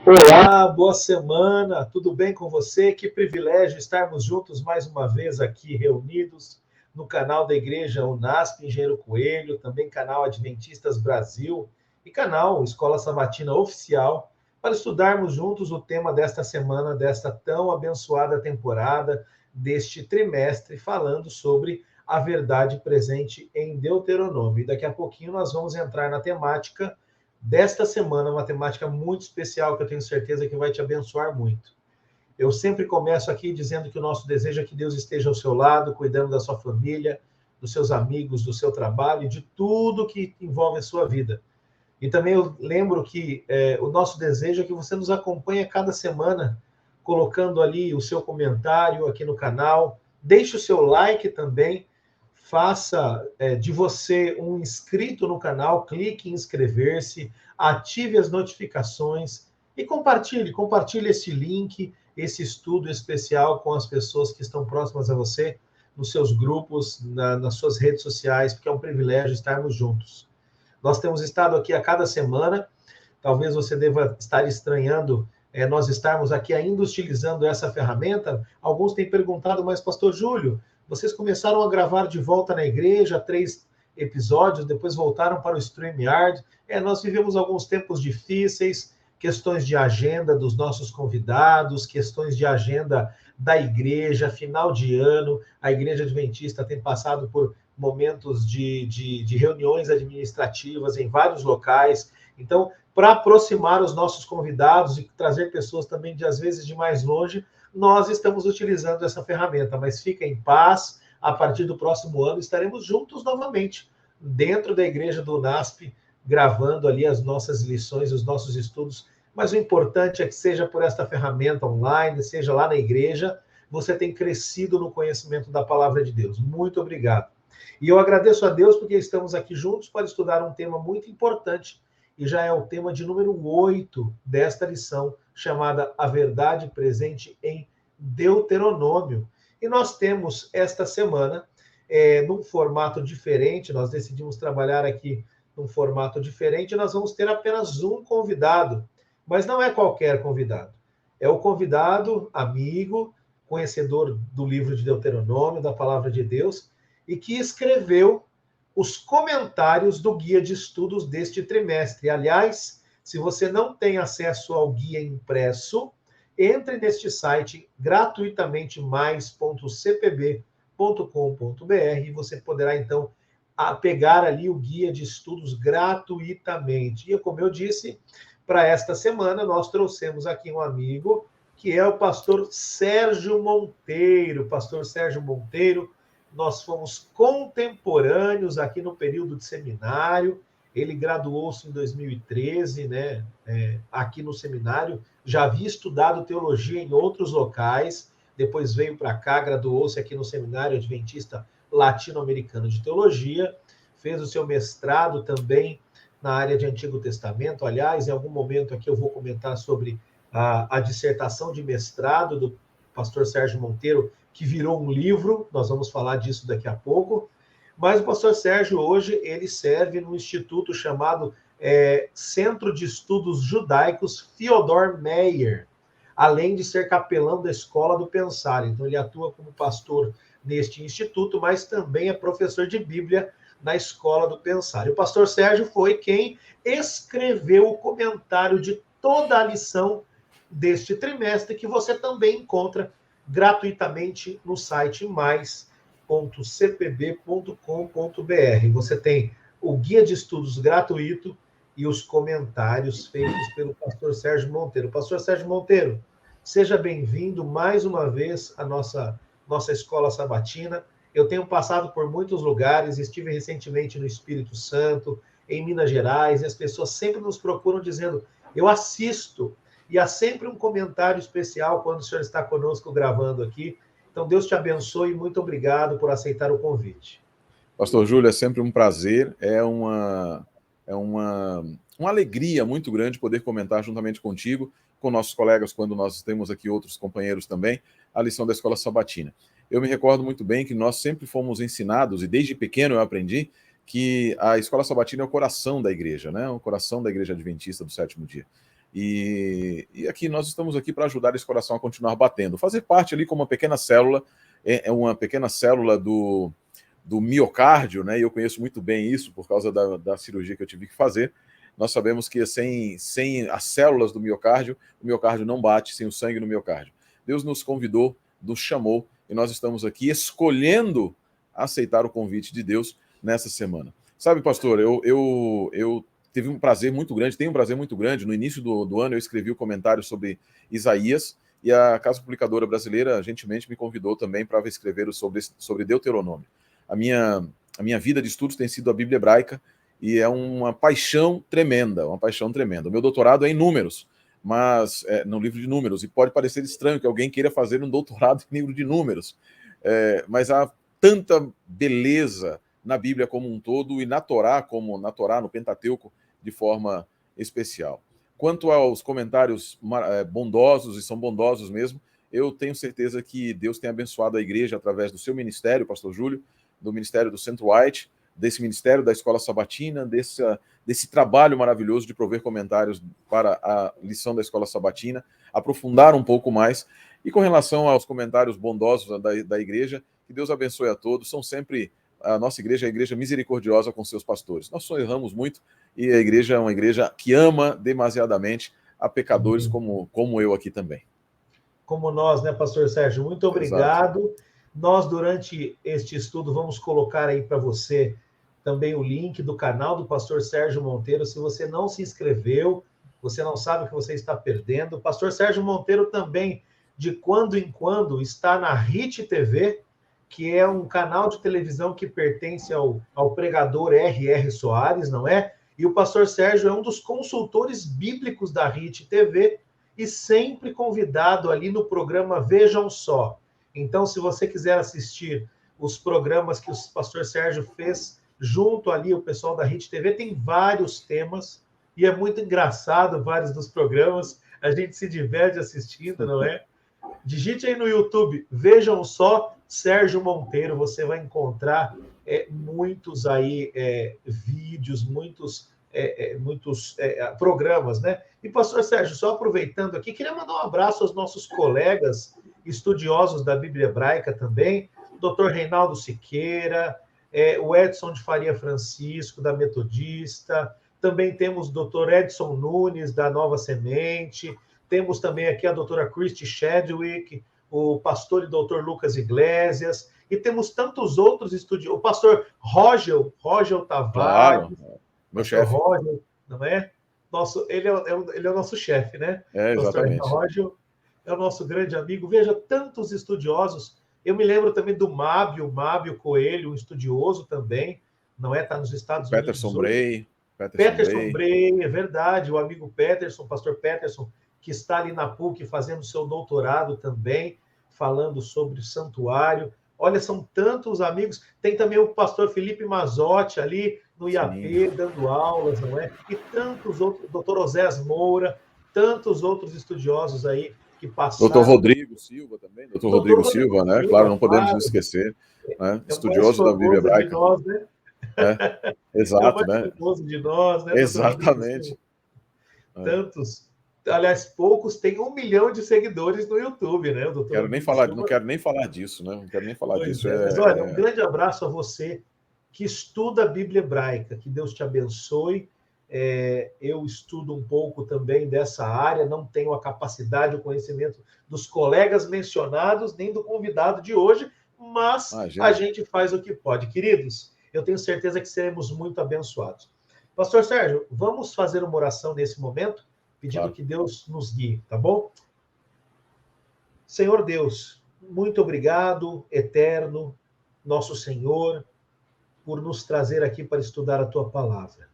Olá, boa semana, tudo bem com você? Que privilégio estarmos juntos mais uma vez aqui reunidos no canal da Igreja Unasp Engenheiro Coelho, também canal Adventistas Brasil e canal Escola Sabatina Oficial, para estudarmos juntos o tema desta semana, desta tão abençoada temporada, deste trimestre, falando sobre a verdade presente em Deuteronômio. E daqui a pouquinho nós vamos entrar na temática desta semana, uma temática muito especial que eu tenho certeza que vai te abençoar muito. Eu sempre começo aqui dizendo que o nosso desejo é que Deus esteja ao seu lado, cuidando da sua família, dos seus amigos, do seu trabalho, de tudo que envolve a sua vida. E também eu lembro que o nosso desejo é que você nos acompanhe a cada semana, colocando ali o seu comentário aqui no canal, deixe o seu like também, faça de você um inscrito no canal, clique em inscrever-se, ative as notificações e compartilhe esse link, esse estudo especial com as pessoas que estão próximas a você, nos seus grupos, nas suas redes sociais, porque é um privilégio estarmos juntos. Nós temos estado aqui a cada semana, talvez você deva estar estranhando nós estarmos aqui ainda utilizando essa ferramenta. Alguns têm perguntado, mas pastor Júlio, vocês começaram a gravar de volta na igreja, 3 episódios, depois voltaram para o StreamYard. Nós vivemos alguns tempos difíceis, questões de agenda dos nossos convidados, questões de agenda da igreja, final de ano, a Igreja Adventista tem passado por momentos de reuniões administrativas em vários locais. Então, para aproximar os nossos convidados e trazer pessoas também, às vezes, de mais longe, nós estamos utilizando essa ferramenta. Mas fica em paz, a partir do próximo ano estaremos juntos novamente, dentro da Igreja do UNASP, gravando ali as nossas lições, os nossos estudos. Mas o importante é que seja por esta ferramenta online, seja lá na igreja, você tem crescido no conhecimento da palavra de Deus. Muito obrigado. E eu agradeço a Deus porque estamos aqui juntos para estudar um tema muito importante, e já é o tema de número 8 desta lição, chamada A Verdade Presente em Deuteronômio. E nós temos esta semana, num formato diferente, nós decidimos trabalhar aqui num formato diferente, nós vamos ter apenas um convidado, mas não é qualquer convidado. É o convidado, amigo, conhecedor do livro de Deuteronômio, da palavra de Deus, e que escreveu os comentários do guia de estudos deste trimestre. Aliás, se você não tem acesso ao guia impresso, entre neste site gratuitamente mais.cpb.com.br e você poderá, então, pegar ali o guia de estudos gratuitamente. E, como eu disse, para esta semana, nós trouxemos aqui um amigo, que é o pastor Sérgio Monteiro. Pastor Sérgio Monteiro, nós fomos contemporâneos aqui no período de seminário. Ele graduou-se em 2013, né? Aqui no seminário. Já havia estudado teologia em outros locais. Depois veio para cá, graduou-se aqui no Seminário Adventista Latino-Americano de Teologia. Fez o seu mestrado também na área de Antigo Testamento. Aliás, em algum momento aqui eu vou comentar sobre a dissertação de mestrado do pastor Sérgio Monteiro, que virou um livro, nós vamos falar disso daqui a pouco, mas o pastor Sérgio hoje, ele serve no instituto chamado Centro de Estudos Judaicos Theodor Meyer, além de ser capelão da Escola do Pensar. Então ele atua como pastor neste instituto, mas também é professor de Bíblia na Escola do Pensar. E o pastor Sérgio foi quem escreveu o comentário de toda a lição deste trimestre, que você também encontra gratuitamente no site mais.cpb.com.br. Você tem o guia de estudos gratuito e os comentários feitos pelo pastor Sérgio Monteiro. Pastor Sérgio Monteiro, seja bem-vindo mais uma vez à nossa escola sabatina. Eu tenho passado por muitos lugares, estive recentemente no Espírito Santo, em Minas Gerais, e as pessoas sempre nos procuram dizendo, eu assisto, e há sempre um comentário especial quando o senhor está conosco gravando aqui. Então, Deus te abençoe e muito obrigado por aceitar o convite. Pastor Júlio, é sempre um prazer, é uma alegria muito grande poder comentar juntamente contigo, com nossos colegas, quando nós temos aqui outros companheiros também, a lição da Escola Sabatina. Eu me recordo muito bem que nós sempre fomos ensinados, e desde pequeno eu aprendi, que a Escola Sabatina é o coração da igreja, né? O coração da Igreja Adventista do Sétimo Dia. E aqui nós estamos aqui para ajudar esse coração a continuar batendo. Fazer parte ali como uma pequena célula, é uma pequena célula do miocárdio, né? E eu conheço muito bem isso por causa da cirurgia que eu tive que fazer. Nós sabemos que sem as células do miocárdio, o miocárdio não bate, sem o sangue no miocárdio. Deus nos convidou, nos chamou, e nós estamos aqui escolhendo aceitar o convite de Deus nessa semana. Sabe, pastor, eu tive um prazer muito grande, tenho um prazer muito grande. No início do ano eu escrevi o comentário sobre Isaías, e a Casa Publicadora Brasileira gentilmente me convidou também para escrever sobre Deuteronômio. A minha vida de estudos tem sido a Bíblia hebraica, e é uma paixão tremenda, uma paixão tremenda. O meu doutorado é em números, mas no livro de números, e pode parecer estranho que alguém queira fazer um doutorado em livro de números, mas há tanta beleza na Bíblia como um todo, e na Torá, no Pentateuco, de forma especial. Quanto aos comentários bondosos, e são bondosos mesmo, eu tenho certeza que Deus tem abençoado a igreja através do seu ministério, pastor Júlio, do ministério do Centro White, desse ministério da Escola Sabatina, desse trabalho maravilhoso de prover comentários para a lição da Escola Sabatina, aprofundar um pouco mais. E com relação aos comentários bondosos da igreja, que Deus abençoe a todos. São sempre, a nossa igreja é a igreja misericordiosa com seus pastores. Nós só erramos muito, e a igreja é uma igreja que ama demasiadamente a pecadores como eu aqui também. Como nós, né, pastor Sérgio? Muito obrigado. Exato. Nós, durante este estudo, vamos colocar aí para você também o link do canal do pastor Sérgio Monteiro. Se você não se inscreveu, você não sabe o que você está perdendo. O pastor Sérgio Monteiro também, de quando em quando, está na RIT TV, que é um canal de televisão que pertence ao pregador R.R. Soares, não é? E o pastor Sérgio é um dos consultores bíblicos da RIT TV e sempre convidado ali no programa Vejam Só. Então, se você quiser assistir os programas que o pastor Sérgio fez junto ali, o pessoal da RIT TV, tem vários temas, e é muito engraçado vários dos programas, a gente se diverte assistindo, não é? Digite aí no YouTube, Vejam Só, Sérgio Monteiro, você vai encontrar muitos aí vídeos, muitos programas, né? E, pastor Sérgio, só aproveitando aqui, queria mandar um abraço aos nossos colegas estudiosos da Bíblia Hebraica também, Dr. Reinaldo Siqueira, o Edson de Faria Francisco, da Metodista, também temos o Dr. Edson Nunes, da Nova Semente, temos também aqui a doutora Christy Chadwick, o pastor e doutor Lucas Iglesias, e temos tantos outros estudiosos, o pastor Rogel Tavares, claro, meu chefe. Rogel, não é? Ele é o nosso chefe, né? Exatamente. Pastor Rogel é o nosso grande amigo. Veja, tantos estudiosos. Eu me lembro também do Mábio Coelho, um estudioso também, não é? Está nos Estados Unidos. Peterson Bray, é verdade, o amigo Peterson, pastor Peterson, que está ali na PUC fazendo seu doutorado também, falando sobre o santuário. Olha, são tantos amigos. Tem também o pastor Felipe Mazotti ali no IAP, dando aulas, não é? E tantos outros, doutor Osés Moura, tantos outros estudiosos aí que passaram. Doutor Rodrigo Silva também, doutor Rodrigo Silva, né? Claro, não podemos nos esquecer, né? Estudioso da Bíblia hebraica. De nós, né? Exato, né? Famoso de nós, né? Exatamente. Tantos. Aliás, poucos têm 1 milhão de seguidores no YouTube, né? Não quero nem falar disso, né? Não quero nem falar disso. Mas olha, um grande abraço a você que estuda a Bíblia hebraica. Que Deus te abençoe. Eu estudo um pouco também dessa área, não tenho a capacidade, o conhecimento dos colegas mencionados, nem do convidado de hoje, mas a gente faz o que pode. Queridos, eu tenho certeza que seremos muito abençoados. Pastor Sérgio, vamos fazer uma oração nesse momento, pedindo que Deus nos guie, tá bom? Senhor Deus, muito obrigado, eterno, nosso Senhor, por nos trazer aqui para estudar a Tua palavra.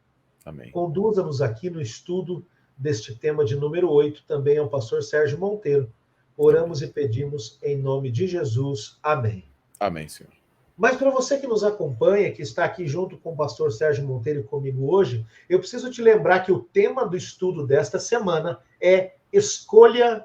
Amém. Conduza-nos aqui no estudo deste tema de número 8, também ao pastor Sérgio Monteiro. Oramos e pedimos em nome de Jesus. Amém. Amém, Senhor. Mas para você que nos acompanha, que está aqui junto com o pastor Sérgio Monteiro e comigo hoje, eu preciso te lembrar que o tema do estudo desta semana é Escolham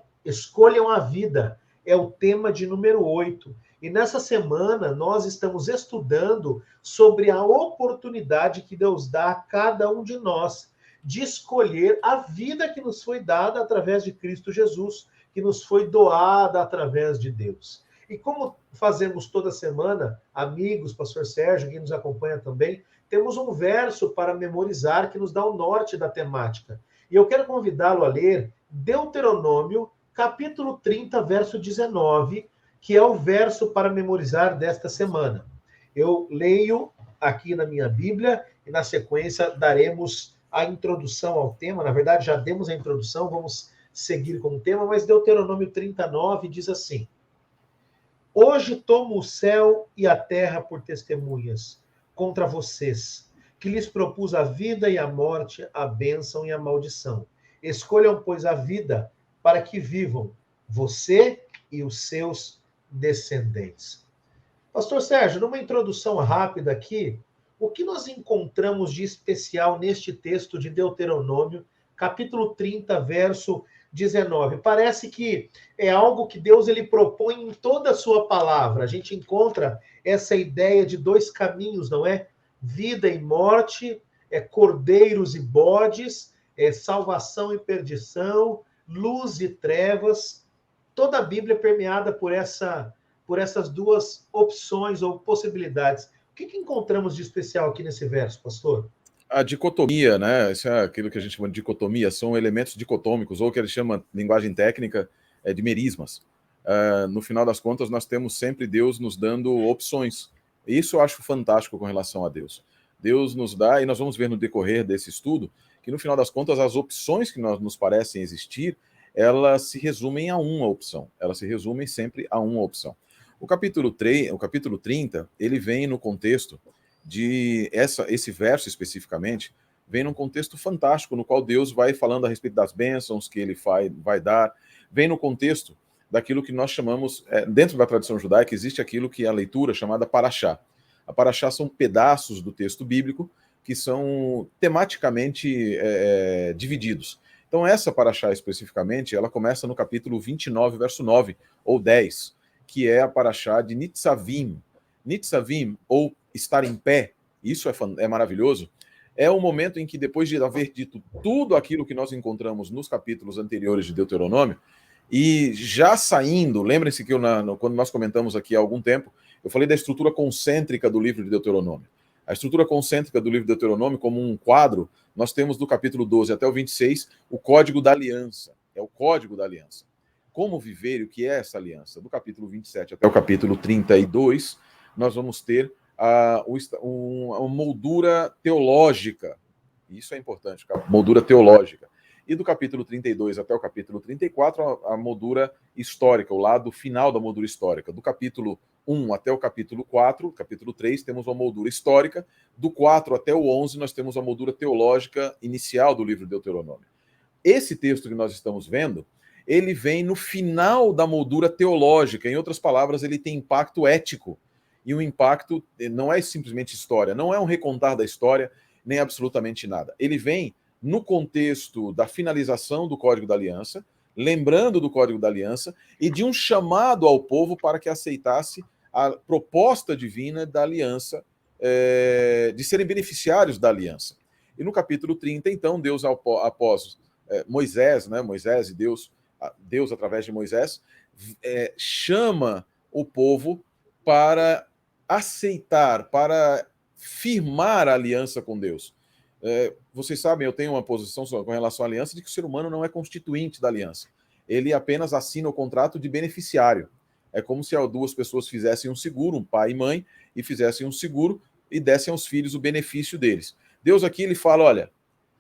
a Vida. É o tema de número 8. E nessa semana nós estamos estudando sobre a oportunidade que Deus dá a cada um de nós de escolher a vida que nos foi dada através de Cristo Jesus, que nos foi doada através de Deus. E como fazemos toda semana, amigos, pastor Sérgio, que nos acompanha também, temos um verso para memorizar que nos dá o norte da temática. E eu quero convidá-lo a ler Deuteronômio, capítulo 30, verso 19, que é o verso para memorizar desta semana. Eu leio aqui na minha Bíblia e na sequência daremos a introdução ao tema. Na verdade, já demos a introdução, vamos seguir com o tema, mas Deuteronômio 39 diz assim: Hoje tomo o céu e a terra por testemunhas contra vocês, que lhes propus a vida e a morte, a bênção e a maldição. Escolham, pois, a vida para que vivam, você e os seus descendentes. Pastor Sérgio, numa introdução rápida aqui, o que nós encontramos de especial neste texto de Deuteronômio, capítulo 30, verso 19? Parece que é algo que Deus ele propõe em toda a sua palavra. A gente encontra essa ideia de dois caminhos, não é? Vida e morte, cordeiros e bodes, salvação e perdição, luz e trevas. Toda a Bíblia é permeada por essas duas opções ou possibilidades. O que encontramos de especial aqui nesse verso, pastor? A dicotomia, né? Isso é aquilo que a gente chama de dicotomia, são elementos dicotômicos, ou que ele chama, linguagem técnica, de merismas. No final das contas, nós temos sempre Deus nos dando opções. Isso eu acho fantástico com relação a Deus. Deus nos dá, e nós vamos ver no decorrer desse estudo, que no final das contas, as opções que nos parecem existir, elas se resumem a uma opção. Elas se resumem sempre a uma opção. O capítulo 30, ele vem no contexto de esse verso especificamente, vem num contexto fantástico, no qual Deus vai falando a respeito das bênçãos que ele vai dar, vem no contexto daquilo que nós chamamos, dentro da tradição judaica, existe aquilo que é a leitura chamada paraxá. A paraxá são pedaços do texto bíblico que são tematicamente divididos. Então essa paraxá especificamente, ela começa no capítulo 29, verso 9 ou 10, que é a paraxá de Nitzavim. Nitzavim, ou estar em pé, isso é maravilhoso, é o momento em que, depois de haver dito tudo aquilo que nós encontramos nos capítulos anteriores de Deuteronômio, e já saindo, lembrem-se que quando nós comentamos aqui há algum tempo, eu falei da estrutura concêntrica do livro de Deuteronômio. A estrutura concêntrica do livro de Deuteronômio, como um quadro, nós temos do capítulo 12 até o 26, o Código da Aliança. É o Código da Aliança. Como viver e o que é essa aliança? Do capítulo 27 até o capítulo 32, nós vamos ter uma moldura teológica. Isso é importante, moldura teológica. E do capítulo 32 até o capítulo 34, a moldura histórica, o lado final da moldura histórica. Do capítulo 1 até o capítulo 4, capítulo 3, temos uma moldura histórica. Do 4 até o 11, nós temos a moldura teológica inicial do livro de Deuteronômio. Esse texto que nós estamos vendo, ele vem no final da moldura teológica. Em outras palavras, ele tem impacto ético. E o impacto não é simplesmente história, não é um recontar da história, nem absolutamente nada. Ele vem no contexto da finalização do Código da Aliança, lembrando do Código da Aliança, e de um chamado ao povo para que aceitasse a proposta divina da aliança, de serem beneficiários da aliança. E no capítulo 30, então, Deus, após Moisés, né, Moisés e Deus, através de Moisés, chama o povo para aceitar, para firmar a aliança com Deus. Vocês sabem, eu tenho uma posição com relação à aliança de que o ser humano não é constituinte da aliança. Ele apenas assina o contrato de beneficiário. É como se duas pessoas fizessem um seguro, um pai e mãe, e fizessem um seguro e dessem aos filhos o benefício deles. Deus aqui, ele fala, olha,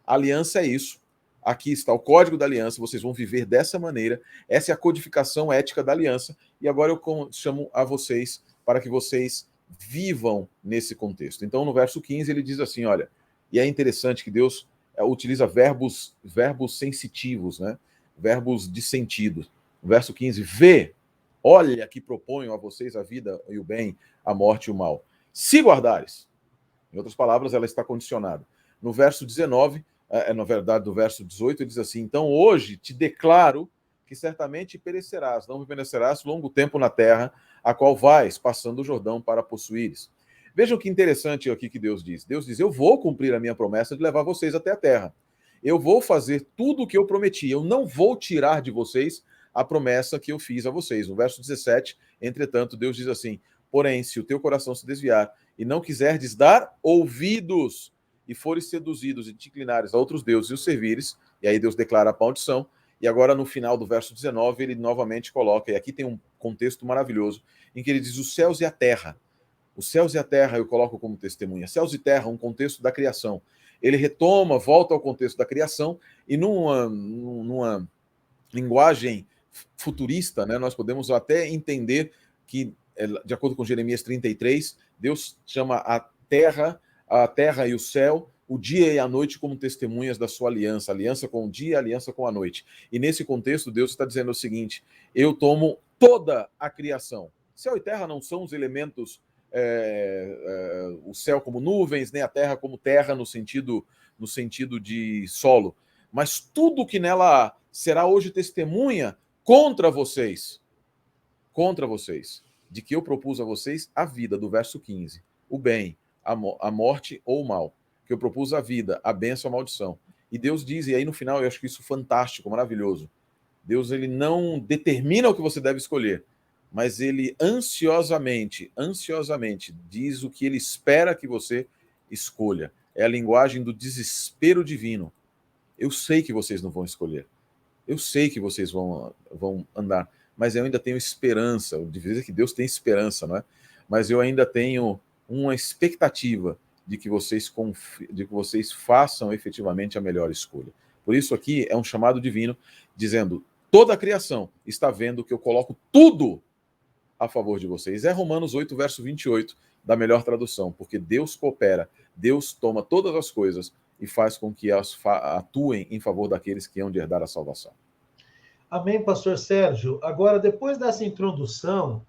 a aliança é isso. Aqui está o código da aliança, vocês vão viver dessa maneira. Essa é a codificação ética da aliança. E agora eu chamo a vocês para que vocês vivam nesse contexto. Então, no verso 15, ele diz assim, olha, e é interessante que Deus utiliza verbos sensitivos, né? Verbos de sentido. No verso 15, vê, olha que proponho a vocês a vida e o bem, a morte e o mal. Se guardares. Em outras palavras, ela está condicionada. No verso 19, na verdade, do verso 18, ele diz assim, então hoje te declaro que certamente perecerás, não permanecerás longo tempo na terra, a qual vais, passando o Jordão para possuíres. Vejam que interessante aqui que Deus diz. Deus diz, eu vou cumprir a minha promessa de levar vocês até a terra. eu vou fazer tudo o que eu prometi, eu não vou tirar de vocês a promessa que eu fiz a vocês. No verso 17, entretanto, Deus diz assim: porém, se o teu coração se desviar e não quiserdes dar ouvidos e fores seduzidos e te inclinares a outros deuses e os servires, e aí Deus declara a maldição. E agora, no final do verso 19, ele novamente coloca, e aqui tem um contexto maravilhoso, em que ele diz: os céus e a terra. Os céus e a terra eu coloco como testemunha. Céus e terra, um contexto da criação. Ele retoma, volta ao contexto da criação, e numa linguagem futurista, né, nós podemos até entender que, de acordo com Jeremias 33, Deus chama a terra e o céu, o dia e a noite como testemunhas da sua aliança, aliança com o dia, aliança com a noite. E nesse contexto, Deus está dizendo o seguinte: eu tomo toda a criação. Céu e terra não são os elementos, o céu como nuvens, nem a terra como terra no sentido de solo, mas tudo que nela há será hoje testemunha contra vocês, de que eu propus a vocês a vida, do verso 15, o bem, a morte ou o mal, que eu propus a vida, a bênção, a maldição. E Deus diz, e aí no final eu acho que isso é fantástico, maravilhoso, Deus, ele não determina o que você deve escolher, mas ele ansiosamente diz o que ele espera que você escolha. É a linguagem do desespero divino. Eu sei que vocês não vão escolher. Eu sei que vocês vão andar, mas eu ainda tenho esperança. Eu deveria dizer que Deus tem esperança, não é? Mas eu ainda tenho uma expectativa de que vocês façam efetivamente a melhor escolha. Por isso aqui é um chamado divino, dizendo: toda a criação está vendo que eu coloco tudo a favor de vocês. É Romanos 8, verso 28, da melhor tradução, porque Deus coopera, Deus toma todas as coisas e faz com que elas atuem em favor daqueles que hão de herdar a salvação. Amém, pastor Sérgio. Agora, depois dessa introdução,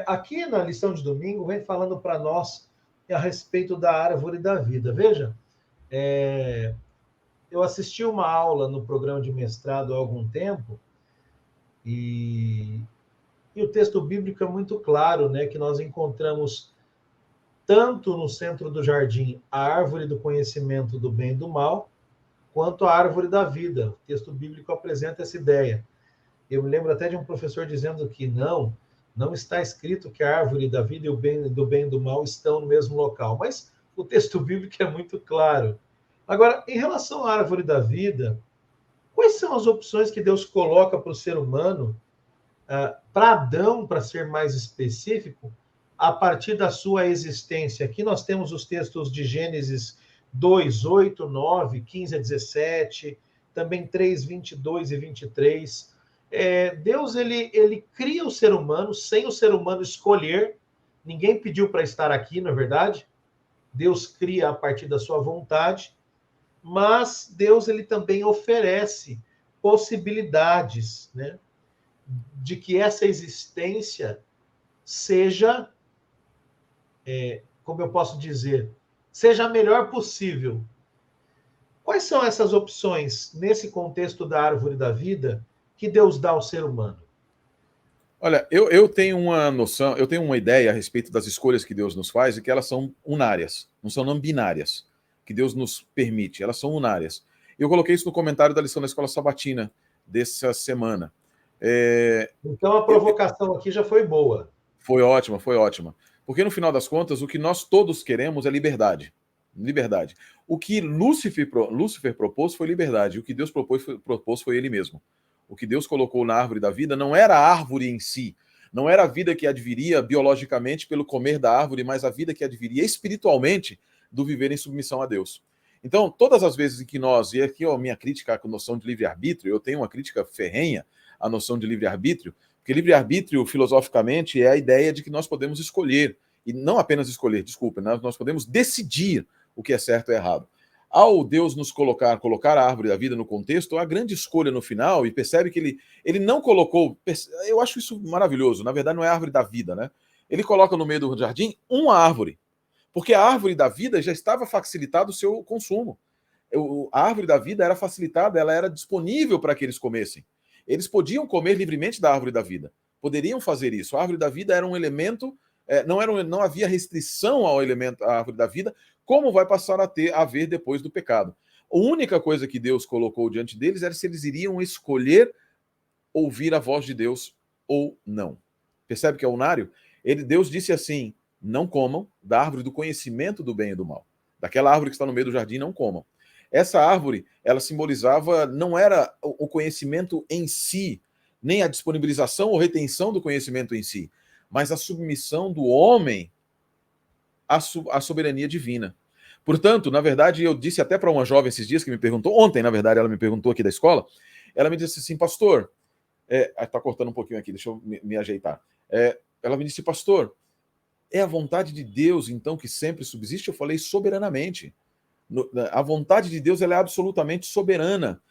aqui na lição de domingo, vem falando para nós a respeito da árvore da vida. Veja, eu assisti uma aula no programa de mestrado há algum tempo, e o texto bíblico é muito claro, né, que nós encontramos tanto no centro do jardim a árvore do conhecimento do bem e do mal, quanto a árvore da vida. O texto bíblico apresenta essa ideia. Eu me lembro até de um professor dizendo que não está escrito que a árvore da vida e o bem e do mal estão no mesmo local, mas o texto bíblico é muito claro. Agora, em relação à árvore da vida, quais são as opções que Deus coloca para o ser humano, para Adão, para ser mais específico, a partir da sua existência? Aqui nós temos os textos de Gênesis 2, 8, 9, 15 a 17, também 3, 22 e 23. Deus, ele cria o ser humano sem o ser humano escolher. Ninguém pediu para estar aqui, não é verdade? Deus cria a partir da sua vontade, mas Deus, ele também oferece possibilidades, né, de que essa existência seja, como eu posso dizer, seja a melhor possível. Quais são essas opções nesse contexto da árvore da vida que Deus dá ao ser humano? Olha, eu tenho uma noção, eu tenho uma ideia a respeito das escolhas que Deus nos faz, e que elas são unárias, não binárias, que Deus nos permite, elas são unárias. Eu coloquei isso no comentário da lição da Escola Sabatina dessa semana. Então a provocação aqui já foi boa. Foi ótima, foi ótima. Porque no final das contas, o que nós todos queremos é liberdade. Liberdade. O que Lúcifer propôs foi liberdade. O que Deus propôs foi ele mesmo. O que Deus colocou na árvore da vida não era a árvore em si, não era a vida que adviria biologicamente pelo comer da árvore, mas a vida que adviria espiritualmente do viver em submissão a Deus. Então, todas as vezes em que nós, e aqui a minha crítica à noção de livre-arbítrio, eu tenho uma crítica ferrenha à noção de livre-arbítrio, porque livre-arbítrio, filosoficamente, é a ideia de que nós podemos escolher, e não apenas escolher, desculpa, nós podemos decidir o que é certo ou errado. Ao Deus nos colocar a árvore da vida no contexto, a grande escolha no final, e percebe que ele não colocou, eu acho isso maravilhoso, na verdade não é a árvore da vida, né? Ele coloca no meio do jardim uma árvore, porque a árvore da vida já estava facilitado o seu consumo. A árvore da vida era facilitada, ela era disponível para que eles comessem. Eles podiam comer livremente da árvore da vida, poderiam fazer isso. A árvore da vida era um elemento, não havia restrição ao elemento, à árvore da vida, como vai passar a haver depois do pecado. única coisa que Deus colocou diante deles era se eles iriam escolher ouvir a voz de Deus ou não. Percebe que é unário? Deus disse assim: não comam da árvore do conhecimento do bem e do mal. Daquela árvore que está no meio do jardim, não comam. Essa árvore, ela simbolizava, não era o conhecimento em si, nem a disponibilização ou retenção do conhecimento em si, mas a submissão do homem à soberania divina. Portanto, na verdade, eu disse até para uma jovem esses dias que me perguntou, ontem, na verdade, ela me perguntou aqui da escola, ela me disse assim: pastor, está cortando um pouquinho aqui, deixa eu me ajeitar. Ela me disse: pastor, é a vontade de Deus, então, que sempre subsiste? Eu falei: soberanamente. A vontade de Deus, ela é absolutamente soberana.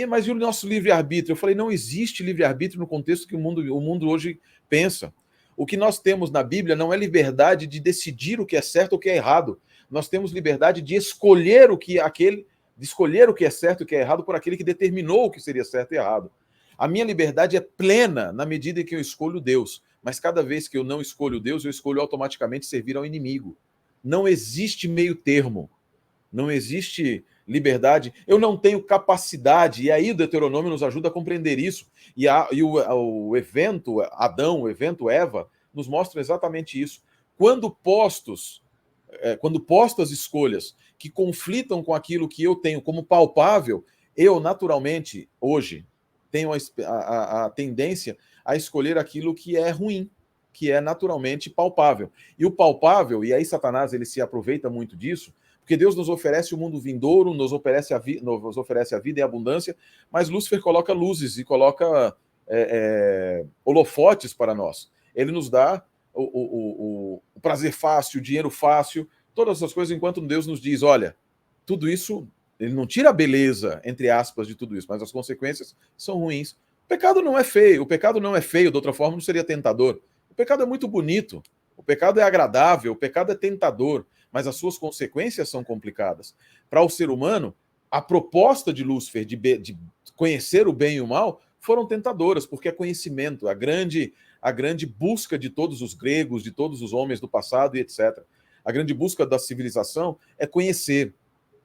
Mas e o nosso livre-arbítrio? Eu falei: não existe livre-arbítrio no contexto que o mundo hoje pensa. O que nós temos na Bíblia não é liberdade de decidir o que é certo ou o que é errado. Nós temos liberdade de escolher o que é certo e o que é errado por aquele que determinou o que seria certo e errado. A minha liberdade é plena na medida em que eu escolho Deus. Mas cada vez que eu não escolho Deus, eu escolho automaticamente servir ao inimigo. Não existe meio termo. Não existe liberdade. Eu não tenho capacidade. E aí o Deuteronômio nos ajuda a compreender isso. E o evento Adão, o evento Eva, nos mostra exatamente isso. Quando posto as escolhas que conflitam com aquilo que eu tenho como palpável, eu naturalmente, hoje, tenho a tendência a escolher aquilo que é ruim, que é naturalmente palpável. E o palpável, e aí Satanás ele se aproveita muito disso, porque Deus nos oferece o mundo vindouro, nos oferece a vida e a abundância, mas Lúcifer coloca luzes e coloca holofotes para nós. Ele nos dá o prazer fácil, o dinheiro fácil, todas essas coisas, enquanto Deus nos diz: olha, tudo isso, ele não tira a beleza, entre aspas, de tudo isso, mas as consequências são ruins. O pecado não é feio, de outra forma não seria tentador. O pecado é muito bonito, o pecado é agradável, o pecado é tentador, mas as suas consequências são complicadas. Para o ser humano, a proposta de Lúcifer de conhecer o bem e o mal foram tentadoras, porque é conhecimento, a grande busca de todos os gregos, de todos os homens do passado e etc. A grande busca da civilização é conhecer.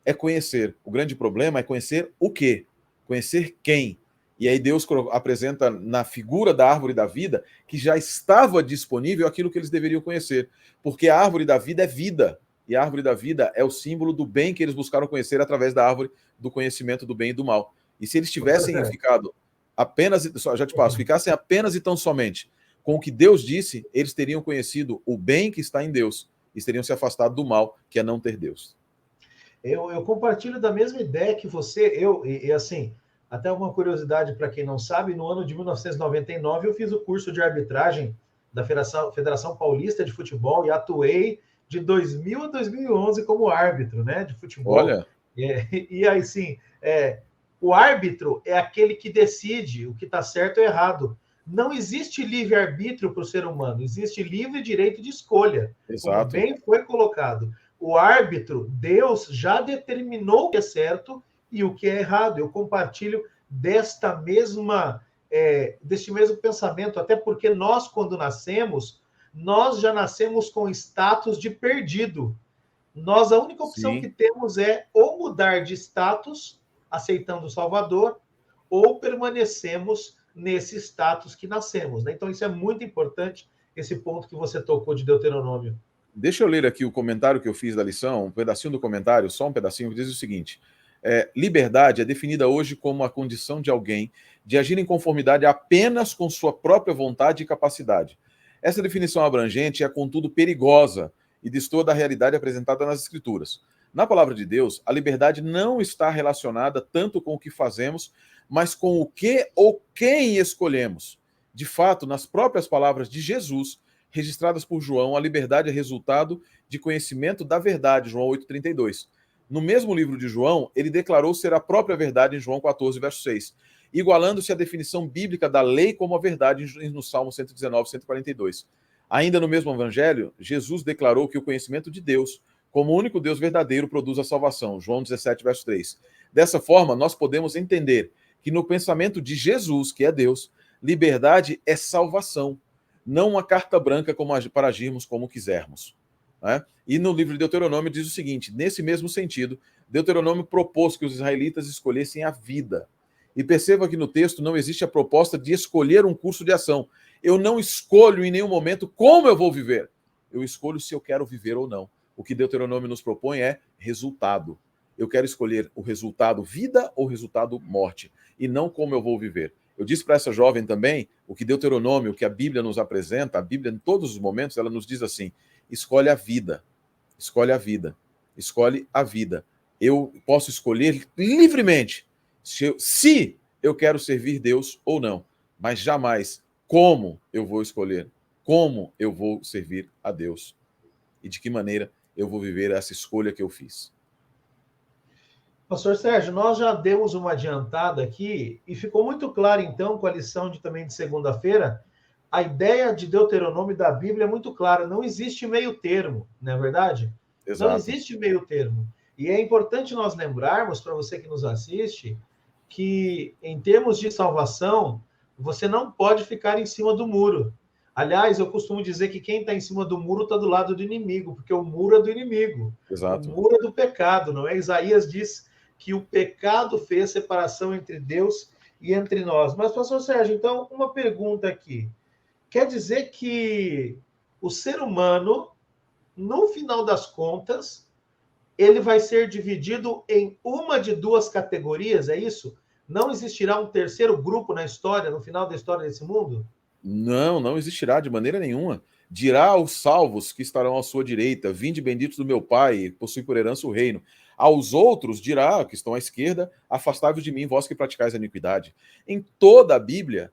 É conhecer. O grande problema é conhecer o quê? Conhecer quem? E aí Deus apresenta na figura da árvore da vida que já estava disponível aquilo que eles deveriam conhecer. Porque a árvore da vida é vida. E a árvore da vida é o símbolo do bem que eles buscaram conhecer através da árvore do conhecimento do bem e do mal. E se eles tivessem ficado apenas, já te passo, ficassem apenas e tão somente com o que Deus disse, eles teriam conhecido o bem que está em Deus e teriam se afastado do mal, que é não ter Deus. Eu compartilho da mesma ideia que você. Assim, até uma curiosidade para quem não sabe, no ano de 1999 eu fiz o curso de arbitragem da Federação Paulista de Futebol e atuei de 2000 a 2011 como árbitro, né, de futebol. Olha. E aí, sim, o árbitro é aquele que decide o que está certo ou errado. Não existe livre-arbítrio para o ser humano, existe livre direito de escolha. Exato. Como bem foi colocado. O árbitro, Deus já determinou o que é certo e o que é errado. Eu compartilho deste mesmo pensamento, até porque nós, quando nascemos, nós já nascemos com status de perdido. Nós, a única opção que temos é ou mudar de status, aceitando o Salvador, ou permanecemos nesse status que nascemos. Né? Então, isso é muito importante, esse ponto que você tocou de Deuteronômio. Deixa eu ler aqui o comentário que eu fiz da lição, um pedacinho do comentário, só um pedacinho, que diz o seguinte: liberdade é definida hoje como a condição de alguém de agir em conformidade apenas com sua própria vontade e capacidade. Essa definição abrangente é, contudo, perigosa e destoa da realidade apresentada nas Escrituras. Na palavra de Deus, a liberdade não está relacionada tanto com o que fazemos, mas com o que ou quem escolhemos. De fato, nas próprias palavras de Jesus, registradas por João, a liberdade é resultado de conhecimento da verdade, João 8,32. No mesmo livro de João, ele declarou ser a própria verdade em João 14, verso 6, igualando-se à definição bíblica da lei como a verdade no Salmo 119, 142. Ainda no mesmo evangelho, Jesus declarou que o conhecimento de Deus, como o único Deus verdadeiro, produz a salvação, João 17, verso 3. Dessa forma, nós podemos entender que no pensamento de Jesus, que é Deus, liberdade é salvação, não uma carta branca para agirmos como quisermos. Né? E no livro de Deuteronômio diz o seguinte: nesse mesmo sentido, Deuteronômio propôs que os israelitas escolhessem a vida. E perceba que no texto não existe a proposta de escolher um curso de ação. Eu não escolho em nenhum momento como eu vou viver. Eu escolho se eu quero viver ou não. O que Deuteronômio nos propõe é resultado. Eu quero escolher o resultado vida ou o resultado morte, e não como eu vou viver. Eu disse para essa jovem também, o que Deuteronômio, o que a Bíblia nos apresenta, a Bíblia em todos os momentos, ela nos diz assim, escolhe a vida, escolhe a vida, escolhe a vida. Eu posso escolher livremente se eu quero servir Deus ou não, mas jamais como eu vou escolher, como eu vou servir a Deus e de que maneira eu vou viver essa escolha que eu fiz. Pastor Sérgio, nós já demos uma adiantada aqui e ficou muito claro, então, com a lição também de segunda-feira, a ideia de Deuteronômio da Bíblia é muito clara, não existe meio termo, não é verdade? Exato. Não existe meio termo. E é importante nós lembrarmos, para você que nos assiste, que em termos de salvação, você não pode ficar em cima do muro. Aliás, eu costumo dizer que quem está em cima do muro está do lado do inimigo, porque o muro é do inimigo. Exato. O muro é do pecado, não é? Isaías diz que o pecado fez separação entre Deus e entre nós. Mas, pastor Sérgio, então, uma pergunta aqui. Quer dizer que o ser humano, no final das contas, ele vai ser dividido em uma de duas categorias, é isso? Não existirá um terceiro grupo na história, no final da história desse mundo? Não, não existirá de maneira nenhuma. Dirá aos salvos que estarão à sua direita, vinde benditos do meu Pai, possui por herança o reino. Aos outros dirá, que estão à esquerda, afastai-vos de mim, vós que praticais a iniquidade. Em toda a Bíblia,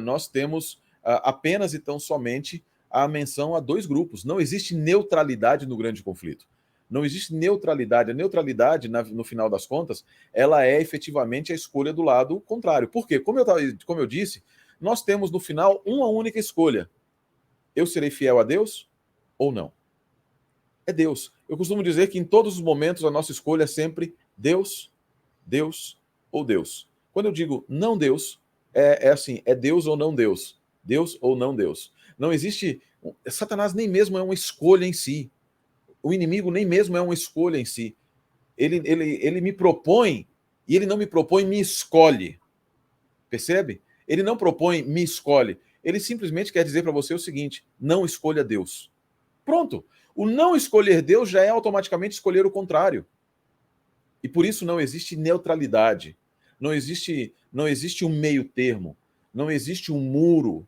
nós temos apenas e tão somente a menção a dois grupos. Não existe neutralidade no grande conflito. Não existe neutralidade. A neutralidade, no final das contas, ela é efetivamente a escolha do lado contrário. Por quê? Como eu disse, nós temos no final uma única escolha. Eu serei fiel a Deus ou não? É Deus. Eu costumo dizer que em todos os momentos a nossa escolha é sempre Deus, Deus ou Deus. Quando eu digo não Deus, é assim, é Deus ou não Deus. Deus ou não Deus. Não existe... Satanás nem mesmo é uma escolha em si. O inimigo nem mesmo é uma escolha em si. Ele me propõe, e ele não me propõe, me escolhe. Percebe? Ele não propõe, me escolhe. Ele simplesmente quer dizer para você o seguinte, não escolha Deus. Pronto. O não escolher Deus já é automaticamente escolher o contrário. E por isso não existe neutralidade. Não existe um meio termo. Não existe um muro.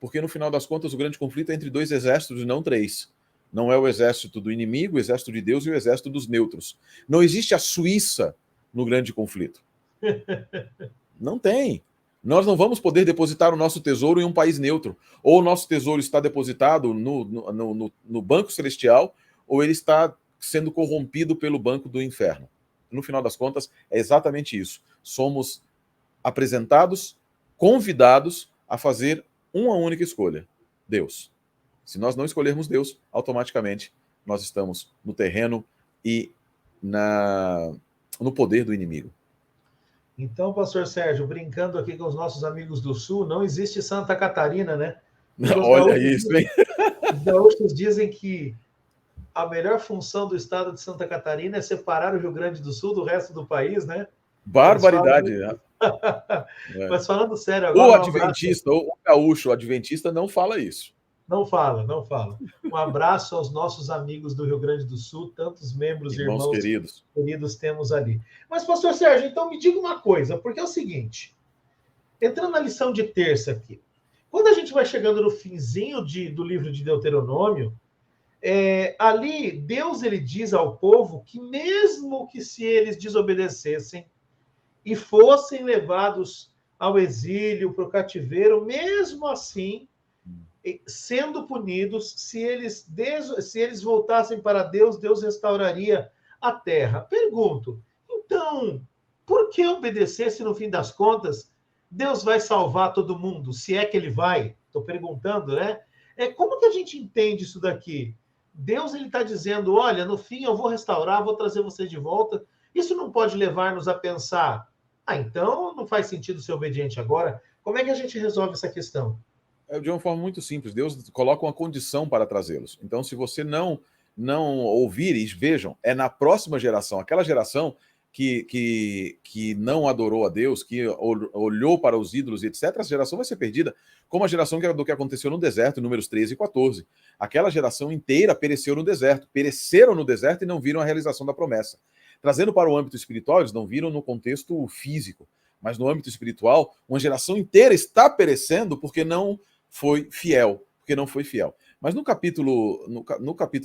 Porque no final das contas o grande conflito é entre dois exércitos e não três. Não é o exército do inimigo, o exército de Deus e o exército dos neutros. Não existe a Suíça no grande conflito. Não tem. Nós não vamos poder depositar o nosso tesouro em um país neutro. Ou o nosso tesouro está depositado no banco celestial, ou ele está sendo corrompido pelo banco do inferno. No final das contas, é exatamente isso. Somos apresentados, convidados a fazer uma única escolha: Deus. Se nós não escolhermos Deus, automaticamente nós estamos no terreno e no poder do inimigo. Então, pastor Sérgio, brincando aqui com os nossos amigos do Sul, não existe Santa Catarina, né? Olha isso, hein? Os gaúchos dizem que a melhor função do estado de Santa Catarina é separar o Rio Grande do Sul do resto do país, né? Barbaridade. Mas falando sério agora... O adventista, o gaúcho, o adventista não fala isso. Não fala, não fala. Um abraço aos nossos amigos do Rio Grande do Sul, tantos membros e irmãos queridos temos ali. Mas, pastor Sérgio, então me diga uma coisa, porque é o seguinte, entrando na lição de terça aqui, quando a gente vai chegando no finzinho do livro de Deuteronômio, ali Deus ele diz ao povo que mesmo que se eles desobedecessem e fossem levados ao exílio, para o cativeiro, mesmo assim, sendo punidos, se eles voltassem para Deus, Deus restauraria a terra. Pergunto, então, por que obedecer se no fim das contas Deus vai salvar todo mundo? Se é que ele vai? Estou perguntando, né? Como que a gente entende isso daqui? Deus ele está dizendo, olha, no fim eu vou restaurar, vou trazer você de volta. Isso não pode levar-nos a pensar, então não faz sentido ser obediente agora? Como é que a gente resolve essa questão? De uma forma muito simples. Deus coloca uma condição para trazê-los. Então, se você não não ouvirem, vejam, é na próxima geração, aquela geração que não adorou a Deus, que olhou para os ídolos, etc., essa geração vai ser perdida, como a geração do que aconteceu no deserto, em Números 13 e 14. Aquela geração inteira pereceu no deserto, pereceram no deserto e não viram a realização da promessa. Trazendo para o âmbito espiritual, eles não viram no contexto físico, mas no âmbito espiritual, uma geração inteira está perecendo porque não foi fiel, Mas no capítulo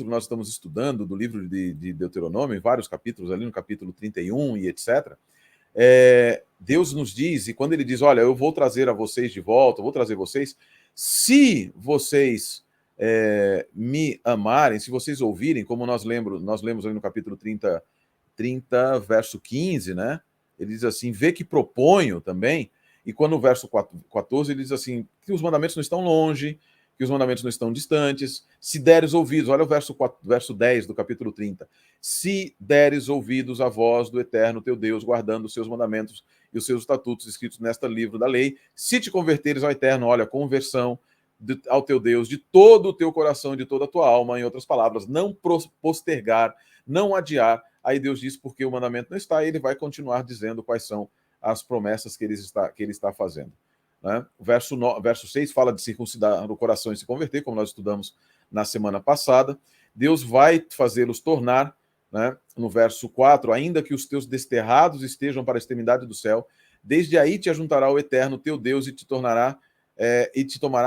nós estamos estudando do livro de Deuteronômio, vários capítulos ali, no capítulo 31 e etc., Deus nos diz, e quando ele diz, olha, eu vou trazer a vocês de volta, eu vou trazer vocês, se vocês me amarem, se vocês ouvirem, como nós lemos ali no capítulo 30, verso 15, né? Ele diz assim, vê que proponho também, e quando no verso 14 ele diz assim, que os mandamentos não estão longe, que os mandamentos não estão distantes, se deres ouvidos, olha o verso 10 do capítulo 30, se deres ouvidos à voz do Eterno teu Deus, guardando os seus mandamentos e os seus estatutos escritos nesta livro da lei, se te converteres ao Eterno, olha, conversão ao teu Deus de todo o teu coração e de toda a tua alma, em outras palavras, não postergar, não adiar. Aí Deus diz porque o mandamento não está, e ele vai continuar dizendo quais são as promessas que ele está fazendo. Né? O verso 6 fala de circuncidar o coração e se converter, como nós estudamos na semana passada. Deus vai fazê-los tornar, né? No verso 4, ainda que os teus desterrados estejam para a extremidade do céu, desde aí te ajuntará o Eterno teu Deus e te tomará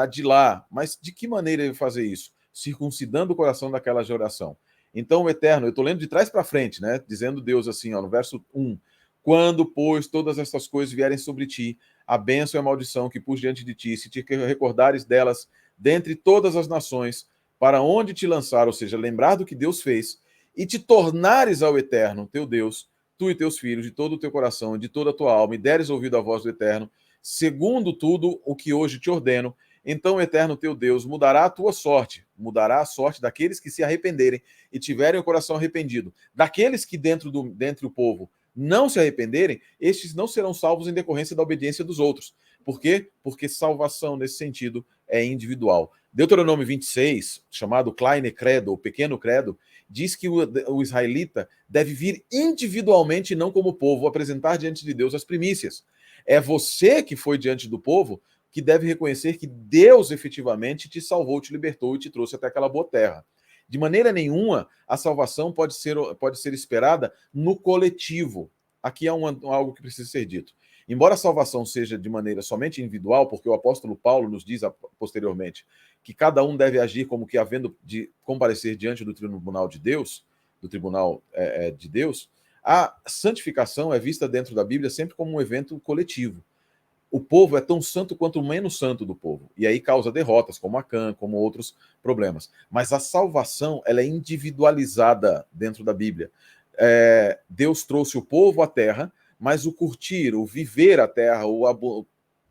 de lá. Mas de que maneira ele vai fazer isso? Circuncidando o coração daquela geração. Então o Eterno, eu estou lendo de trás para frente, né? Dizendo Deus assim, ó, no verso 1, quando, pois, todas estas coisas vierem sobre ti, a bênção e a maldição que pus diante de ti, se te recordares delas dentre todas as nações, para onde te lançar, ou seja, lembrar do que Deus fez, e te tornares ao Eterno, teu Deus, tu e teus filhos, de todo o teu coração, de toda a tua alma, e deres ouvido à voz do Eterno, segundo tudo o que hoje te ordeno, então o Eterno teu Deus mudará a tua sorte, mudará a sorte daqueles que se arrependerem e tiverem o coração arrependido. Daqueles que dentro do povo não se arrependerem, estes não serão salvos em decorrência da obediência dos outros. Por quê? Porque salvação, nesse sentido, é individual. Deuteronômio 26, chamado Kleine Credo, o pequeno credo, diz que o israelita deve vir individualmente e não como povo, apresentar diante de Deus as primícias. É você que foi diante do povo que deve reconhecer que Deus efetivamente te salvou, te libertou e te trouxe até aquela boa terra. De maneira nenhuma, a salvação pode ser esperada no coletivo. Aqui há algo que precisa ser dito. Embora a salvação seja de maneira somente individual, porque o apóstolo Paulo nos diz posteriormente que cada um deve agir como que havendo de comparecer diante do tribunal de Deus, a santificação é vista dentro da Bíblia sempre como um evento coletivo. O povo é tão santo quanto o menos santo do povo. E aí causa derrotas, como Acã, como outros problemas. Mas a salvação, ela é individualizada dentro da Bíblia. Deus trouxe o povo à terra, mas o curtir, o viver a terra,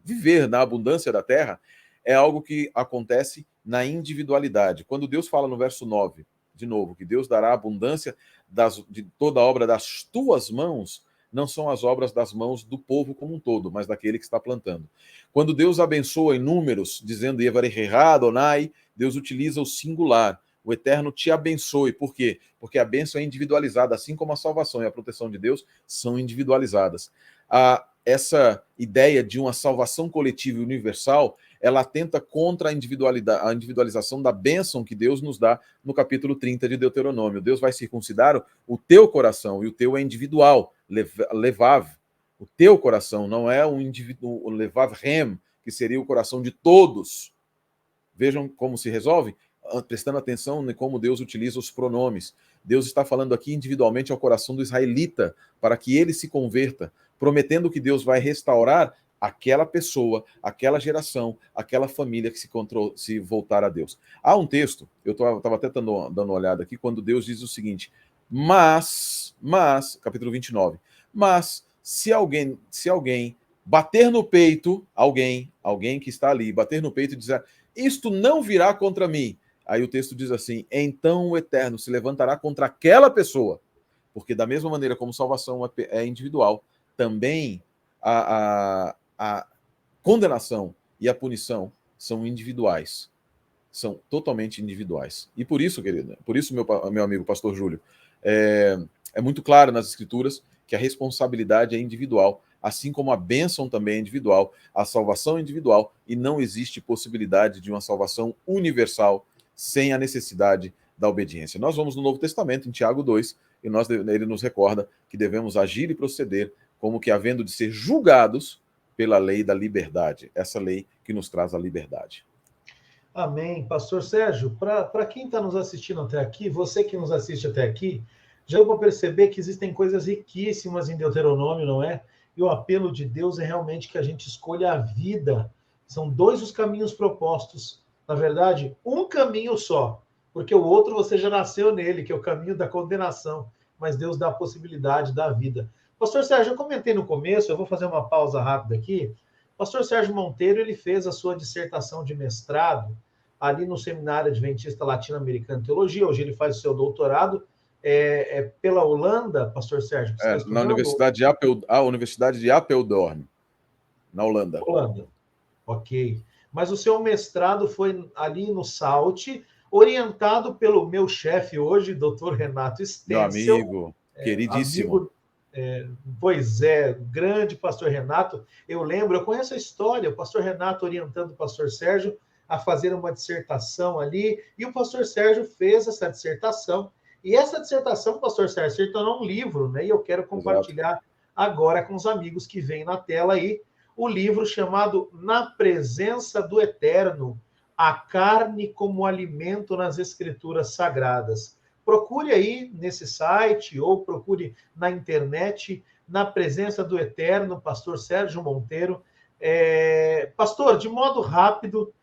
viver na abundância da terra, é algo que acontece na individualidade. Quando Deus fala no verso 9, de novo, que Deus dará abundância de toda a obra das tuas mãos, não são as obras das mãos do povo como um todo, mas daquele que está plantando. Quando Deus abençoa em números, dizendo Yevarechá Adonai, Deus utiliza o singular. O Eterno te abençoe. Por quê? Porque a bênção é individualizada, assim como a salvação e a proteção de Deus são individualizadas. Essa ideia de uma salvação coletiva e universal, ela atenta contra a individualização da bênção que Deus nos dá no capítulo 30 de Deuteronômio. Deus vai circuncidar o teu coração, e o teu é individual, levav. O teu coração não é um indivíduo, o levav rem, que seria o coração de todos. Vejam como se resolve, prestando atenção em como Deus utiliza os pronomes. Deus está falando aqui individualmente ao coração do israelita, para que ele se converta, prometendo que Deus vai restaurar aquela pessoa, aquela geração, aquela família que se voltar a Deus. Há um texto, eu estava até dando uma olhada aqui, quando Deus diz o seguinte, mas, capítulo 29, mas se alguém bater no peito, alguém que está ali, bater no peito e dizer, isto não virá contra mim, aí o texto diz assim, então o Eterno se levantará contra aquela pessoa, porque da mesma maneira como salvação é individual, também a condenação e a punição são individuais. são totalmente individuais. E por isso, querida, por isso, meu amigo pastor Júlio, é muito claro nas Escrituras que a responsabilidade é individual, assim como a bênção também é individual, a salvação é individual, e não existe possibilidade de uma salvação universal sem a necessidade da obediência. Nós vamos no Novo Testamento, em Tiago 2, e ele nos recorda que devemos agir e proceder como que havendo de ser julgados pela lei da liberdade, essa lei que nos traz a liberdade. Amém. Pastor Sérgio, para quem está nos assistindo até aqui, você que nos assiste até aqui, já deu para perceber que existem coisas riquíssimas em Deuteronômio, não é? E o apelo de Deus é realmente que a gente escolha a vida. São 2 os caminhos propostos. Na verdade, um caminho só, porque o outro você já nasceu nele, que é o caminho da condenação. Mas Deus dá a possibilidade da vida. Pastor Sérgio, eu comentei no começo, eu vou fazer uma pausa rápida aqui. Pastor Sérgio Monteiro, ele fez a sua dissertação de mestrado ali no Seminário Adventista Latino-Americano de Teologia. Hoje ele faz o seu doutorado pela Holanda, Pastor Sérgio? Na Universidade de Apeldoorn, na Holanda. Holanda, ok. Mas o seu mestrado foi ali no SALT, orientado pelo meu chefe hoje, doutor Renato Stencil. Meu amigo, queridíssimo. Pois é, grande pastor Renato. Eu conheço a história, o pastor Renato orientando o pastor Sérgio a fazer uma dissertação ali, e o pastor Sérgio fez essa dissertação. E essa dissertação, pastor Sérgio, se tornou um livro, né? E eu quero compartilhar agora com os amigos que vêm na tela aí, o livro chamado Na Presença do Eterno, a carne como alimento nas Escrituras Sagradas. Procure aí nesse site ou procure na internet, Na Presença do Eterno, pastor Sérgio Monteiro. Pastor, de modo rápido,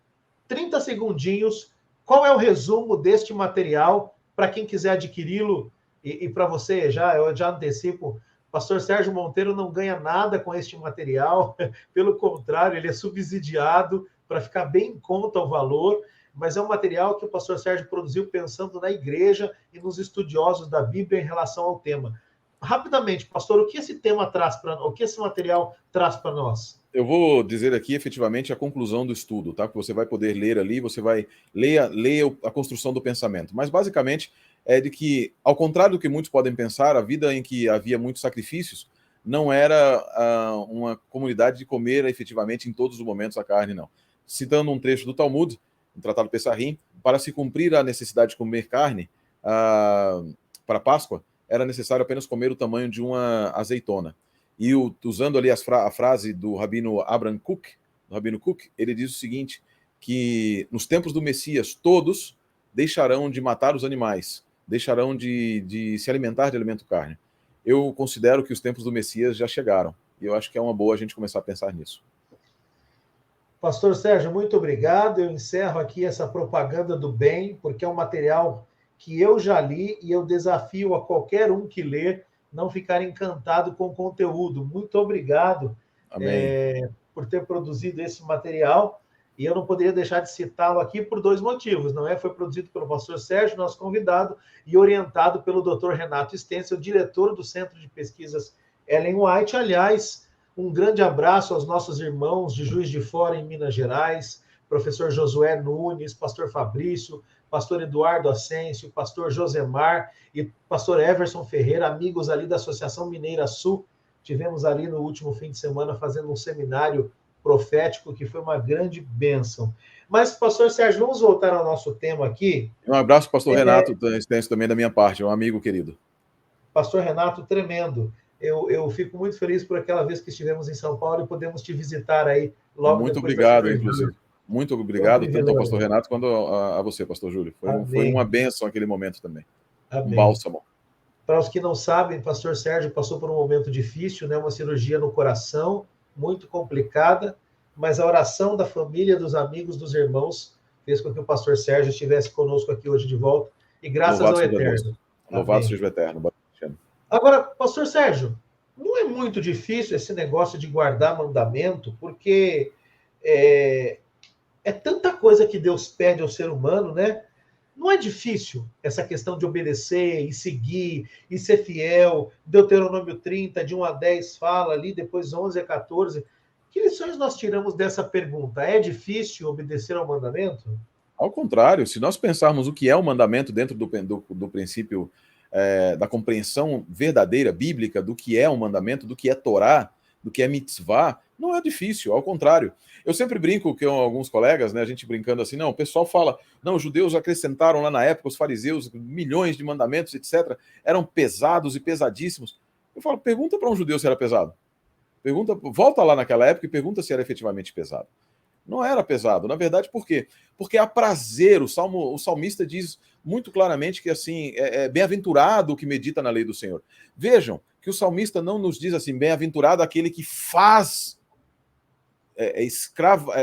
30 segundinhos, qual é o resumo deste material para quem quiser adquiri-lo? E para você, eu já antecipo, pastor Sérgio Monteiro não ganha nada com este material, pelo contrário, ele é subsidiado para ficar bem em conta o valor, mas é um material que o pastor Sérgio produziu pensando na igreja e nos estudiosos da Bíblia em relação ao tema. Rapidamente, pastor, o que esse material traz para nós? Eu vou dizer aqui, efetivamente, a conclusão do estudo, tá? Que você vai poder ler ali, você vai ler a construção do pensamento. Mas, basicamente, é de que, ao contrário do que muitos podem pensar, a vida em que havia muitos sacrifícios não era uma comunidade de comer, efetivamente, em todos os momentos a carne, não. Citando um trecho do Talmud, no Tratado Pessahim, para se cumprir a necessidade de comer carne para a Páscoa, era necessário apenas comer o tamanho de uma azeitona. E usando ali a frase do Rabino Abraham Kook, ele diz o seguinte, que nos tempos do Messias, todos deixarão de matar os animais, deixarão de se alimentar de alimento carne. Eu considero que os tempos do Messias já chegaram, e eu acho que é uma boa a gente começar a pensar nisso. Pastor Sérgio, muito obrigado. Eu encerro aqui essa propaganda do bem, porque é um material que eu já li e eu desafio a qualquer um que ler não ficar encantado com o conteúdo. Muito obrigado por ter produzido esse material. E eu não poderia deixar de citá-lo aqui por 2 motivos, não é? Foi produzido pelo pastor Sérgio, nosso convidado, e orientado pelo Dr. Renato Stencil, diretor do Centro de Pesquisas Ellen White. Aliás, um grande abraço aos nossos irmãos de Juiz de Fora, em Minas Gerais, professor Josué Nunes, pastor Fabrício, pastor Eduardo Ascencio, pastor Josemar e pastor Everson Ferreira, amigos ali da Associação Mineira Sul. Tivemos ali no último fim de semana fazendo um seminário profético que foi uma grande bênção. Mas, pastor Sérgio, vamos voltar ao nosso tema aqui. Um abraço, pastor Renato Stencil, também da minha parte, um amigo querido. Pastor Renato, tremendo. Eu fico muito feliz por aquela vez que estivemos em São Paulo e podemos te visitar aí logo muito depois. Muito obrigado, inclusive. Muito obrigado, tanto ao pastor Renato quanto a você, pastor Júlio. Foi uma bênção aquele momento também. Amém. Um bálsamo. Para os que não sabem, pastor Sérgio passou por um momento difícil, né? Uma cirurgia no coração, muito complicada, mas a oração da família, dos amigos, dos irmãos, fez com que o pastor Sérgio estivesse conosco aqui hoje de volta. E graças ao Eterno. Louvado seja o Eterno. Agora, pastor Sérgio, não é muito difícil esse negócio de guardar mandamento, porque é tanta coisa que Deus pede ao ser humano, né? Não é difícil essa questão de obedecer e seguir e ser fiel. Deuteronômio 30, de 1 a 10, fala ali, depois 11 a 14. Que lições nós tiramos dessa pergunta? É difícil obedecer ao mandamento? Ao contrário, se nós pensarmos o que é o mandamento dentro do princípio da compreensão verdadeira, bíblica, do que é um mandamento, do que é Torá, do que é mitzvah, não é difícil, ao contrário. Eu sempre brinco com alguns colegas, né, a gente brincando assim, não, o pessoal fala, não, os judeus acrescentaram lá na época, os fariseus, milhões de mandamentos, etc., eram pesados e pesadíssimos. Eu falo, pergunta para um judeu se era pesado. Volta lá naquela época e pergunta se era efetivamente pesado. Não era pesado. Na verdade, por quê? Porque há prazer. O salmista diz muito claramente que assim é bem-aventurado o que medita na lei do Senhor. Vejam que o salmista não nos diz assim, bem-aventurado aquele que faz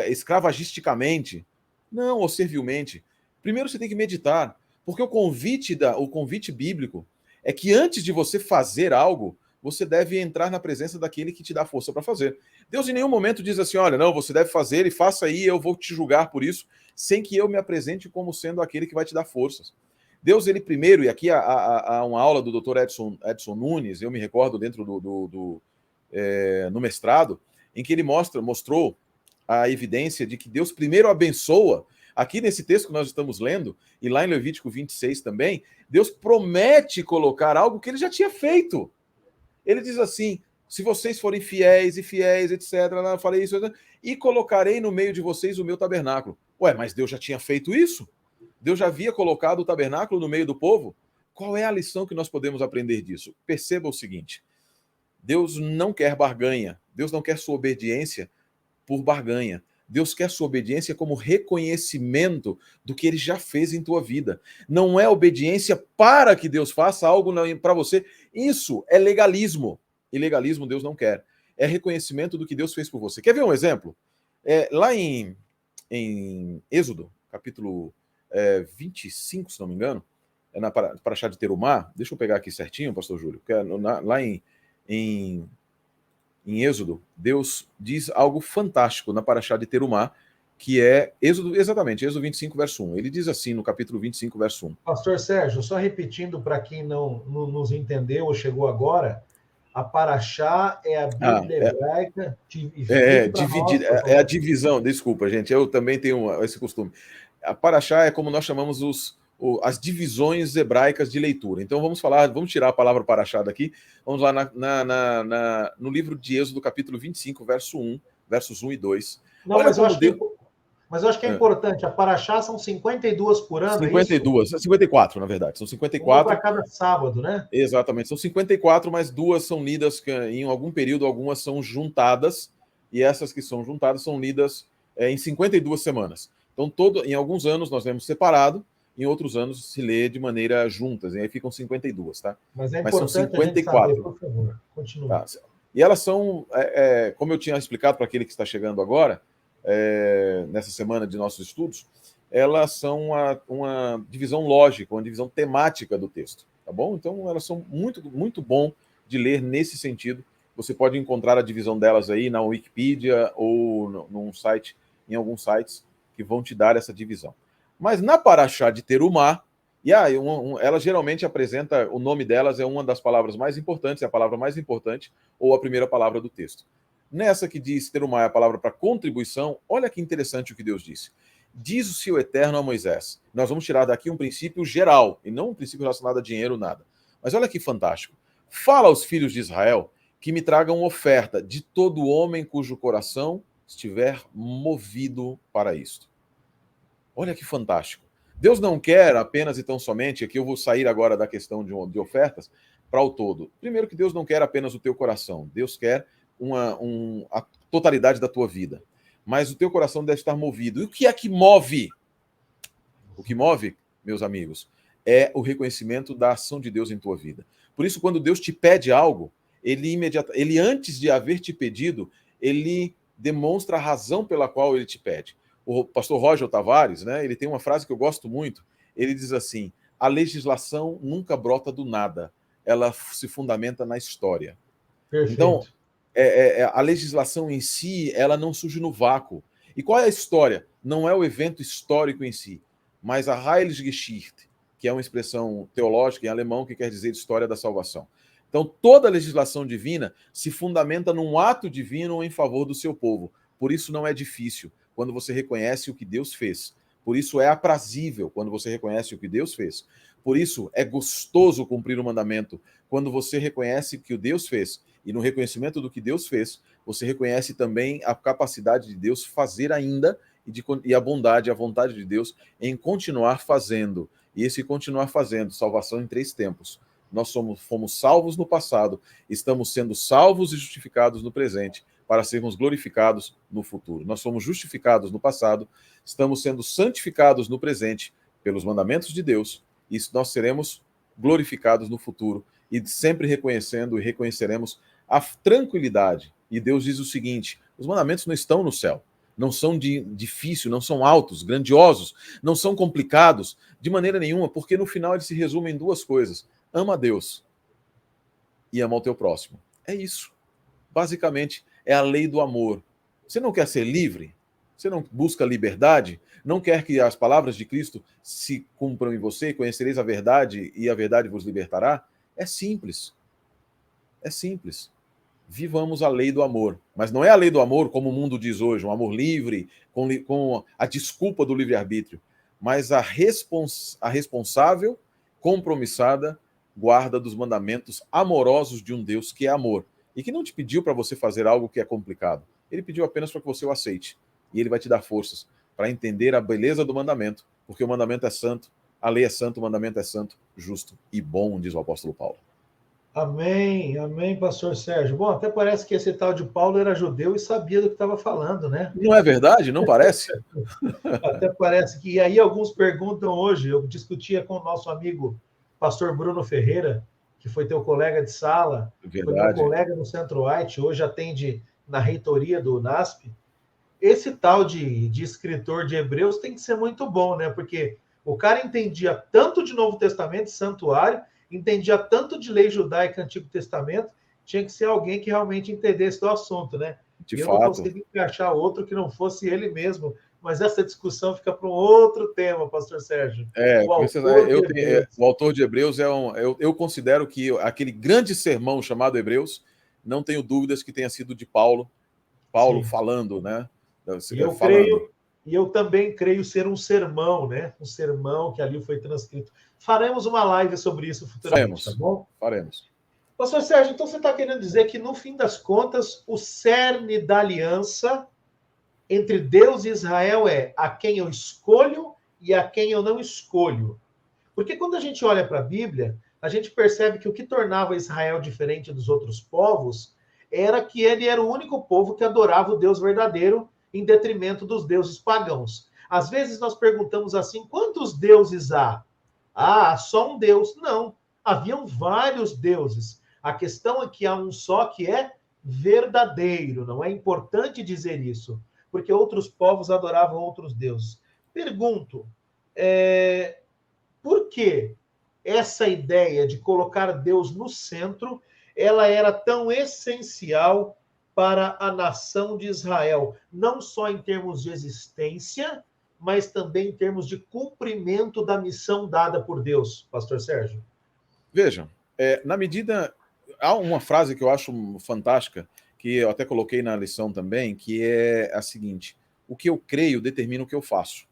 escravagisticamente. Não, ou servilmente. Primeiro você tem que meditar. Porque o convite bíblico é que antes de você fazer algo, você deve entrar na presença daquele que te dá força para fazer. Deus em nenhum momento diz assim, olha, não, você deve fazer e faça aí, eu vou te julgar por isso, sem que eu me apresente como sendo aquele que vai te dar forças. Deus, ele primeiro, e aqui há uma aula do Dr. Edson Nunes, eu me recordo dentro no mestrado, em que ele mostrou a evidência de que Deus primeiro abençoa. Aqui nesse texto que nós estamos lendo, e lá em Levítico 26 também, Deus promete colocar algo que ele já tinha feito. Ele diz assim, se vocês forem fiéis, etc., eu farei isso, e colocarei no meio de vocês o meu tabernáculo. Ué, mas Deus já tinha feito isso? Deus já havia colocado o tabernáculo no meio do povo? Qual é a lição que nós podemos aprender disso? Perceba o seguinte, Deus não quer barganha, Deus não quer sua obediência por barganha. Deus quer sua obediência como reconhecimento do que ele já fez em tua vida. Não é obediência para que Deus faça algo para você. Isso é legalismo. E legalismo Deus não quer. É reconhecimento do que Deus fez por você. Quer ver um exemplo? Lá em Êxodo, capítulo 25, se não me engano, na Paraxá de Terumá. Deixa eu pegar aqui certinho, pastor Júlio. Lá em Êxodo, Deus diz algo fantástico na Paraxá de Terumá, que é Êxodo 25, verso 1. Ele diz assim no capítulo 25, verso 1. Pastor Sérgio, só repetindo para quem não nos entendeu ou chegou agora, a Paraxá é a Bíblia hebraica dividida. É a divisão, desculpa, gente, eu também tenho esse costume. A Paraxá é como nós chamamos as divisões hebraicas de leitura. Então vamos tirar a palavra Paraxá daqui, vamos lá no livro de Êxodo, capítulo 25, versos 1 e 2. Não, olha, mas eu acho que é importante, a Paraxá são 52 por ano, 52, é isso? 54, na verdade, são 54. Uma para cada sábado, né? Exatamente, são 54, mas duas são lidas em algum período, algumas são juntadas, e essas que são juntadas são lidas em 52 semanas. Então, em alguns anos nós lemos separado, em outros anos se lê de maneira juntas, e aí ficam 52, tá? Mas são 54. Saber, por favor, continue. Tá. E elas são, como eu tinha explicado para aquele que está chegando agora, nessa semana de nossos estudos, elas são uma divisão lógica, uma divisão temática do texto, tá bom? Então, elas são muito, muito bom de ler nesse sentido. Você pode encontrar a divisão delas aí na Wikipedia ou em alguns sites que vão te dar essa divisão. Mas na Paraxá de Terumá, ela geralmente apresenta, o nome delas é uma das palavras mais importantes, é a palavra mais importante, ou a primeira palavra do texto. Nessa que diz Terumá é a palavra para contribuição, olha que interessante o que Deus disse. Diz o Senhor Eterno a Moisés. Nós vamos tirar daqui um princípio geral, e não um princípio relacionado a dinheiro, nada. Mas olha que fantástico. Fala aos filhos de Israel que me tragam oferta de todo homem cujo coração estiver movido para isto. Olha que fantástico. Deus não quer apenas e tão somente, aqui eu vou sair agora da questão de ofertas para o todo. Primeiro que Deus não quer apenas o teu coração, Deus quer a totalidade da tua vida. Mas o teu coração deve estar movido. E o que é que move? O que move, meus amigos, é o reconhecimento da ação de Deus em tua vida. Por isso, quando Deus te pede algo, ele antes de haver te pedido, ele demonstra a razão pela qual ele te pede. O pastor Roger Tavares, né, ele tem uma frase que eu gosto muito, ele diz assim, a legislação nunca brota do nada, ela se fundamenta na história. Perfeito. Então, a legislação em si, ela não surge no vácuo. E qual é a história? Não é o evento histórico em si, mas a Heilsgeschichte, que é uma expressão teológica em alemão que quer dizer história da salvação. Então, toda a legislação divina se fundamenta num ato divino em favor do seu povo. Por isso não é difícil quando você reconhece o que Deus fez. Por isso é aprazível quando você reconhece o que Deus fez. Por isso é gostoso cumprir o mandamento quando você reconhece o que Deus fez. E no reconhecimento do que Deus fez, você reconhece também a capacidade de Deus fazer ainda e a bondade, a vontade de Deus em continuar fazendo. E esse continuar fazendo, salvação em 3 tempos. Nós fomos salvos no passado, estamos sendo salvos e justificados no presente, para sermos glorificados no futuro. Nós somos justificados no passado, estamos sendo santificados no presente pelos mandamentos de Deus, e nós seremos glorificados no futuro, e sempre reconhecendo e reconheceremos a tranquilidade. E Deus diz o seguinte: os mandamentos não estão no céu, não são difíceis, não são altos, grandiosos, não são complicados, de maneira nenhuma, porque no final eles se resumem em 2 coisas: ama a Deus e ama o teu próximo. É isso. Basicamente, é a lei do amor. Você não quer ser livre? Você não busca liberdade? Não quer que as palavras de Cristo se cumpram em você? Conhecereis a verdade e a verdade vos libertará? É simples. É simples. Vivamos a lei do amor. Mas não é a lei do amor como o mundo diz hoje, um amor livre, com a desculpa do livre-arbítrio, mas a responsável, compromissada guarda dos mandamentos amorosos de um Deus que é amor. E que não te pediu para você fazer algo que é complicado. Ele pediu apenas para que você o aceite. E ele vai te dar forças para entender a beleza do mandamento, porque o mandamento é santo, a lei é santa, o mandamento é santo, justo e bom, diz o apóstolo Paulo. Amém, amém, pastor Sérgio. Bom, até parece que esse tal de Paulo era judeu e sabia do que estava falando, né? Não é verdade? Não parece? Até parece que... E aí alguns perguntam hoje, eu discutia com o nosso amigo pastor Bruno Ferreira, que foi teu colega de sala, Verdade. foi meu colega no Centro White, hoje atende na reitoria do NASP. Esse tal de escritor de Hebreus tem que ser muito bom, né? Porque o cara entendia tanto de Novo Testamento, santuário, entendia tanto de lei judaica, Antigo Testamento, tinha que ser alguém que realmente entendesse do assunto, né? De eu fato. não consegui encaixar outro que não fosse ele mesmo, mas essa discussão fica para um outro tema, pastor Sérgio. O autor de Hebreus eu considero que aquele grande sermão chamado Hebreus, não tenho dúvidas que tenha sido de Paulo Sim. falando, né? E eu também creio ser um sermão, né? Um sermão que ali foi transcrito. Faremos uma live sobre isso futuramente, tá bom? Faremos. Pastor Sérgio, então você está querendo dizer que, no fim das contas, o cerne da aliança entre Deus e Israel é a quem eu escolho e a quem eu não escolho. Porque quando a gente olha para a Bíblia, a gente percebe que o que tornava Israel diferente dos outros povos era que ele era o único povo que adorava o Deus verdadeiro em detrimento dos deuses pagãos. Às vezes nós perguntamos assim, quantos deuses há? Ah, só um Deus. Não, haviam vários deuses. A questão é que há um só que é verdadeiro. Não é importante dizer isso, porque outros povos adoravam outros deuses. Pergunto, por que essa ideia de colocar Deus no centro, ela era tão essencial para a nação de Israel, não só em termos de existência, mas também em termos de cumprimento da missão dada por Deus, pastor Sérgio? Vejam, na medida... Há uma frase que eu acho fantástica, que eu até coloquei na lição também, que é a seguinte: o que eu creio determina o que eu faço.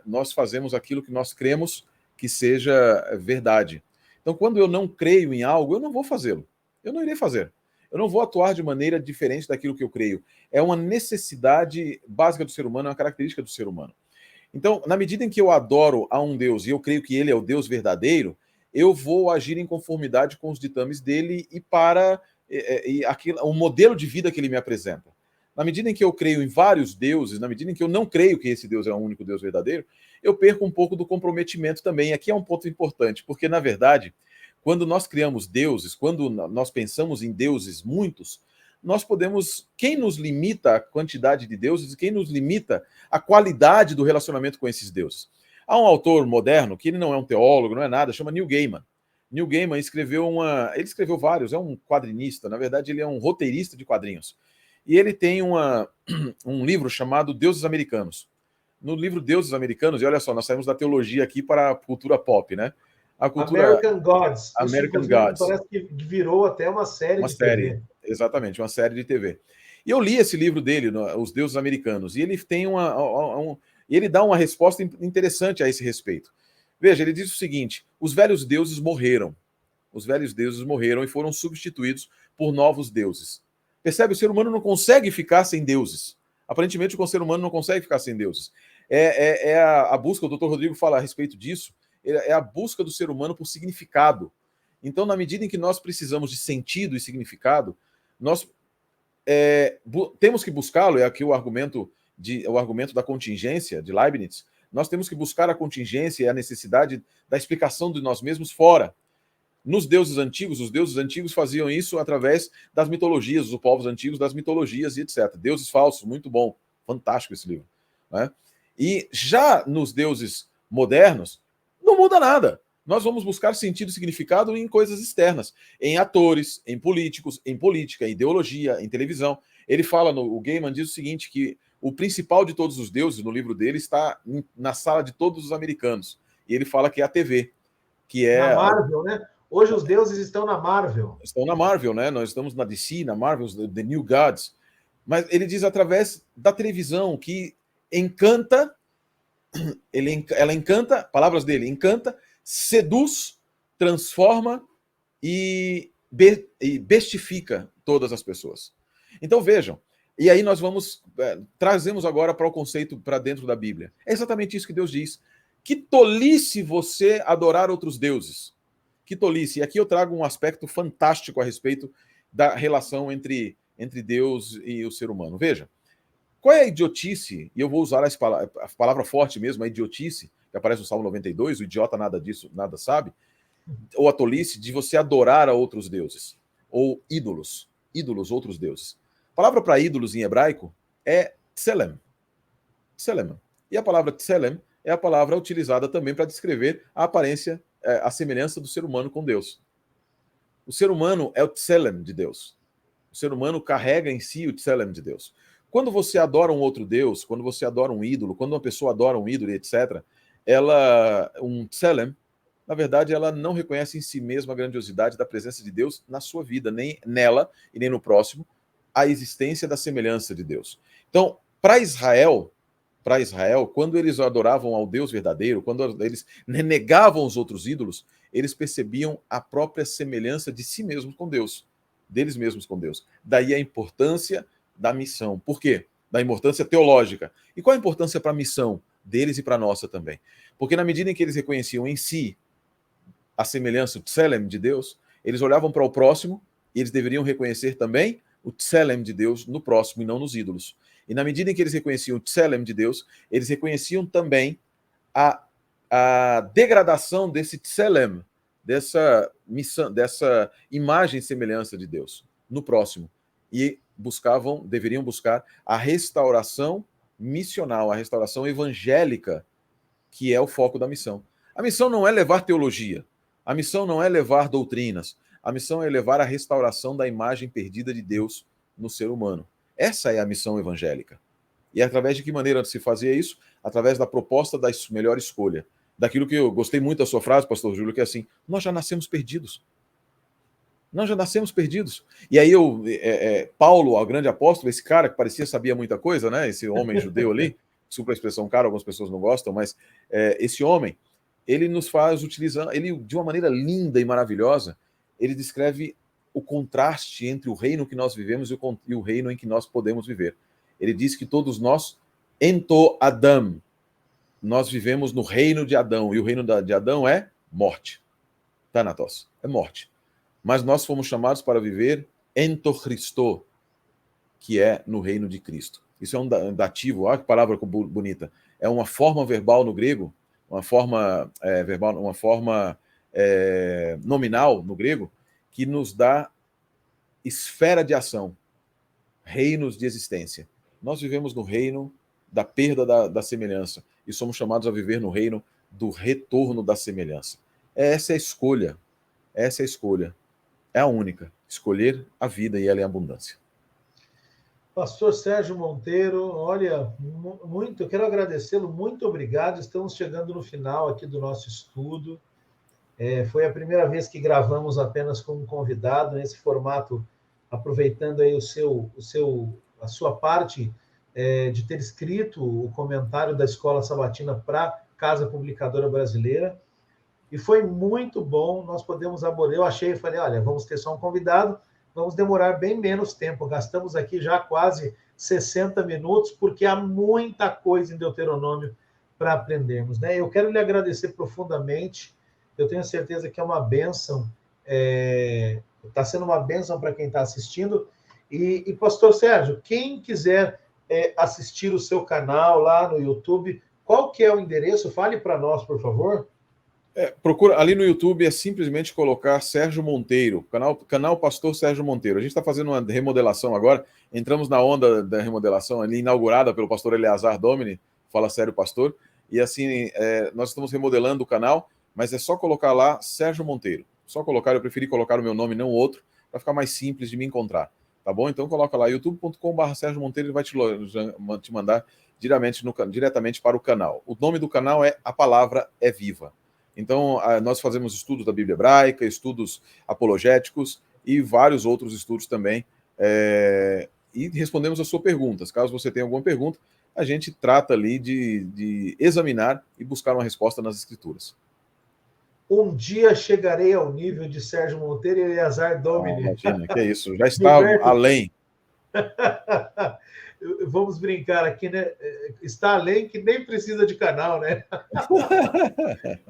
Nós fazemos aquilo que nós cremos que seja verdade. Então, quando eu não creio em algo, eu não vou fazê-lo. Eu não irei fazer. Eu não vou atuar de maneira diferente daquilo que eu creio. É uma necessidade básica do ser humano, é uma característica do ser humano. Então, na medida em que eu adoro a um Deus e eu creio que ele é o Deus verdadeiro, eu vou agir em conformidade com os ditames dele e para o modelo de vida que ele me apresenta. Na medida em que eu creio em vários deuses, na medida em que eu não creio que esse Deus é o único Deus verdadeiro, eu perco um pouco do comprometimento também. Aqui é um ponto importante, porque, na verdade, quando nós criamos deuses, quando nós pensamos em deuses muitos, nós podemos... Quem nos limita a quantidade de deuses e quem nos limita a qualidade do relacionamento com esses deuses? Há um autor moderno, que ele não é um teólogo, não é nada, chama Neil Gaiman. Neil Gaiman escreveu ele escreveu vários, é um quadrinista, na verdade ele é um roteirista de quadrinhos. E ele tem um livro chamado Deuses Americanos. No livro Deuses Americanos, e olha só, nós saímos da teologia aqui para a cultura pop, né? A cultura... American Gods. American Gods. Parece que virou até uma série de TV. Exatamente, uma série de TV. E eu li esse livro dele, Os Deuses Americanos, e ele tem E ele dá uma resposta interessante a esse respeito. Veja, ele diz o seguinte: os velhos deuses morreram. Os velhos deuses morreram e foram substituídos por novos deuses. Percebe? O ser humano não consegue ficar sem deuses. Aparentemente, o ser humano não consegue ficar sem deuses. É a busca, o Dr. Rodrigo fala a respeito disso, é a busca do ser humano por significado. Então, na medida em que nós precisamos de sentido e significado, nós temos que buscá-lo, é aqui o argumento da contingência de Leibniz. Nós temos que buscar a contingência e a necessidade da explicação de nós mesmos fora. Nos deuses antigos, os deuses antigos faziam isso através das mitologias, os povos antigos das mitologias e etc. Deuses falsos, muito bom, fantástico esse livro, né? E já nos deuses modernos, não muda nada. Nós vamos buscar sentido e significado em coisas externas, em atores, em políticos, em política, em ideologia, em televisão. Ele fala, o Gaiman diz o seguinte, que o principal de todos os deuses, no livro dele, está na sala de todos os americanos. E ele fala que é a TV, que é... Na Marvel, né? Hoje os deuses estão na Marvel. Estão na Marvel, né? Nós estamos na DC, na Marvel, The New Gods. Mas ele diz através da televisão que encanta, ela encanta, palavras dele, encanta, seduz, transforma e bestifica todas as pessoas. Então vejam, e aí nós trazemos agora para o conceito para dentro da Bíblia. É exatamente isso que Deus diz. Que tolice você adorar outros deuses. Que tolice. E aqui eu trago um aspecto fantástico a respeito da relação entre Deus e o ser humano. Veja, qual é a idiotice, e eu vou usar a palavra forte mesmo, a idiotice, que aparece no Salmo 92, o idiota nada disso, nada sabe, ou a tolice de você adorar a outros deuses, ou ídolos, outros deuses. A palavra para ídolos em hebraico é tselem. Tselem. E a palavra tselem é a palavra utilizada também para descrever a aparência, a semelhança do ser humano com Deus. O ser humano é o tselem de Deus. O ser humano carrega em si o tselem de Deus. Quando você adora um outro Deus, quando você adora um ídolo, quando uma pessoa adora um ídolo, etc., um tselem, na verdade, ela não reconhece em si mesma a grandiosidade da presença de Deus na sua vida, nem nela e nem no próximo, a existência da semelhança de Deus. Então, para Israel, quando eles adoravam ao Deus verdadeiro, quando eles negavam os outros ídolos, eles percebiam a própria semelhança de si mesmos com Deus, deles mesmos com Deus. Daí a importância da missão. Por quê? Da importância teológica. E qual a importância para a missão deles e para a nossa também? Porque na medida em que eles reconheciam em si a semelhança, o tselem de Deus, eles olhavam para o próximo e eles deveriam reconhecer também o tselem de Deus no próximo e não nos ídolos. E na medida em que eles reconheciam o tselem de Deus, eles reconheciam também a degradação desse tselem, dessa missão, dessa imagem e semelhança de Deus no próximo. E deveriam buscar a restauração missional, a restauração evangélica, que é o foco da missão. A missão não é levar teologia, a missão não é levar doutrinas, a missão é levar a restauração da imagem perdida de Deus no ser humano. Essa é a missão evangélica. E através de que maneira se fazia isso? Através da proposta da melhor escolha. Daquilo que eu gostei muito da sua frase, pastor Júlio, que é assim, nós já nascemos perdidos. Nós já nascemos perdidos. E aí Paulo, o grande apóstolo, esse cara que parecia sabia muita coisa, né? Esse homem judeu ali, desculpa a expressão cara, algumas pessoas não gostam, mas esse homem, ele nos faz utilizar, ele de uma maneira linda e maravilhosa, ele descreve o contraste entre o reino que nós vivemos e o reino em que nós podemos viver. Ele diz que todos nós, ento Adam, nós vivemos no reino de Adão, e o reino de Adão é morte. Thanatos, é morte. Mas nós fomos chamados para viver ento Christo, que é no reino de Cristo. Isso é um dativo, olha que palavra bonita. É uma forma verbal no grego, uma forma verbal, uma forma nominal no grego, que nos dá esfera de ação, reinos de existência. Nós vivemos no reino da perda da semelhança e somos chamados a viver no reino do retorno da semelhança. Essa é a escolha. Essa é a escolha. É a única. Escolher a vida e ela é a abundância. Pastor Sérgio Monteiro, olha, eu quero agradecê-lo, muito obrigado. Estamos chegando no final aqui do nosso estudo. Foi a primeira vez que gravamos apenas com um convidado nesse formato, aproveitando aí a sua parte de ter escrito o comentário da Escola Sabatina para a Casa Publicadora Brasileira. E foi muito bom, nós podemos abordar. Eu achei, falei, olha, vamos ter só um convidado, vamos demorar bem menos tempo. Gastamos aqui já quase 60 minutos, porque há muita coisa em Deuteronômio para aprendermos, né? Eu quero lhe agradecer profundamente. Eu tenho certeza que é uma bênção, está sendo uma bênção para quem está assistindo. E, pastor Sérgio, quem quiser assistir o seu canal lá no YouTube, qual que é o endereço? Fale para nós, por favor. Procura ali no YouTube, é simplesmente colocar Sérgio Monteiro, canal Pastor Sérgio Monteiro. A gente está fazendo uma remodelação agora, entramos na onda da remodelação ali, inaugurada pelo pastor Eleazar Domini, Fala Sério Pastor, e assim, nós estamos remodelando o canal, mas é só colocar lá Sérgio Monteiro. Só colocar, eu preferi colocar o meu nome, não o outro, para ficar mais simples de me encontrar, tá bom? Então coloca lá, youtube.com/Sérgio Monteiro, ele vai te mandar diretamente para o canal. O nome do canal é A Palavra é Viva. Então, nós fazemos estudos da Bíblia Hebraica, estudos apologéticos e vários outros estudos também. E respondemos as suas perguntas. Caso você tenha alguma pergunta, a gente trata ali de examinar e buscar uma resposta nas Escrituras. Um dia chegarei ao nível de Sérgio Monteiro e Eleazar Domini. Imagina, que é isso, já está além. Vamos brincar aqui, né? Está além que nem precisa de canal, né?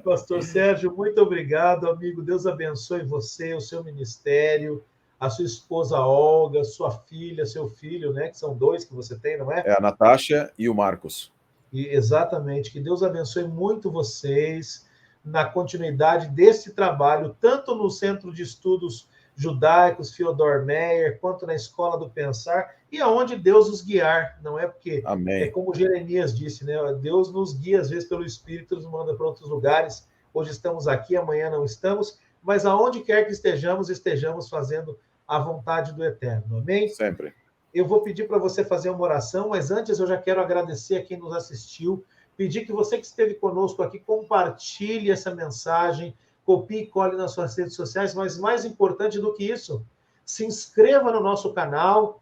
Pastor Sérgio, muito obrigado, amigo. Deus abençoe você, o seu ministério, a sua esposa Olga, sua filha, seu filho, né? Que são 2 que você tem, não é? É a Natasha e o Marcos. Exatamente. Que Deus abençoe muito vocês na continuidade desse trabalho, tanto no Centro de Estudos Judaicos, Fyodor Meyer, quanto na Escola do Pensar, e aonde Deus os guiar, não é? Porque Amém. é como Jeremias disse, né? Deus nos guia, às vezes, pelo Espírito, nos manda para outros lugares. Hoje estamos aqui, amanhã não estamos, mas aonde quer que estejamos fazendo a vontade do Eterno. Amém? Sempre. Eu vou pedir para você fazer uma oração, mas antes eu já quero agradecer a quem nos assistiu, pedir que você que esteve conosco aqui, compartilhe essa mensagem, copie e cole nas suas redes sociais, mas mais importante do que isso, se inscreva no nosso canal,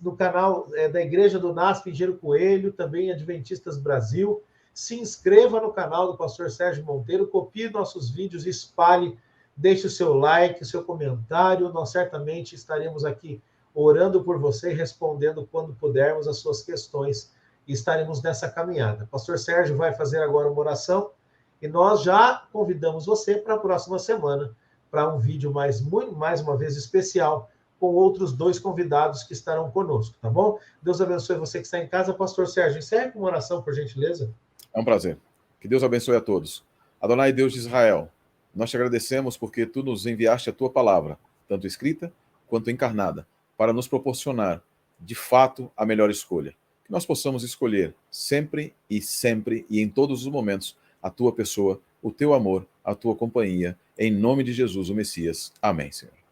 no canal da Igreja do NASP Engenheiro Coelho, também Adventistas Brasil. Se inscreva no canal do pastor Sérgio Monteiro, copie nossos vídeos, espalhe, deixe o seu like, o seu comentário. Nós certamente estaremos aqui orando por você e respondendo quando pudermos as suas questões. E estaremos nessa caminhada. Pastor Sérgio vai fazer agora uma oração e nós já convidamos você para a próxima semana para um vídeo mais uma vez especial com outros 2 convidados que estarão conosco, tá bom? Deus abençoe você que está em casa. Pastor Sérgio, encerre com uma oração, por gentileza. É um prazer. Que Deus abençoe a todos. Adonai, Deus de Israel, nós te agradecemos porque tu nos enviaste a tua palavra, tanto escrita quanto encarnada, para nos proporcionar, de fato, a melhor escolha. Que nós possamos escolher sempre e em todos os momentos a tua pessoa, o teu amor, a tua companhia, em nome de Jesus, o Messias. Amém, Senhor.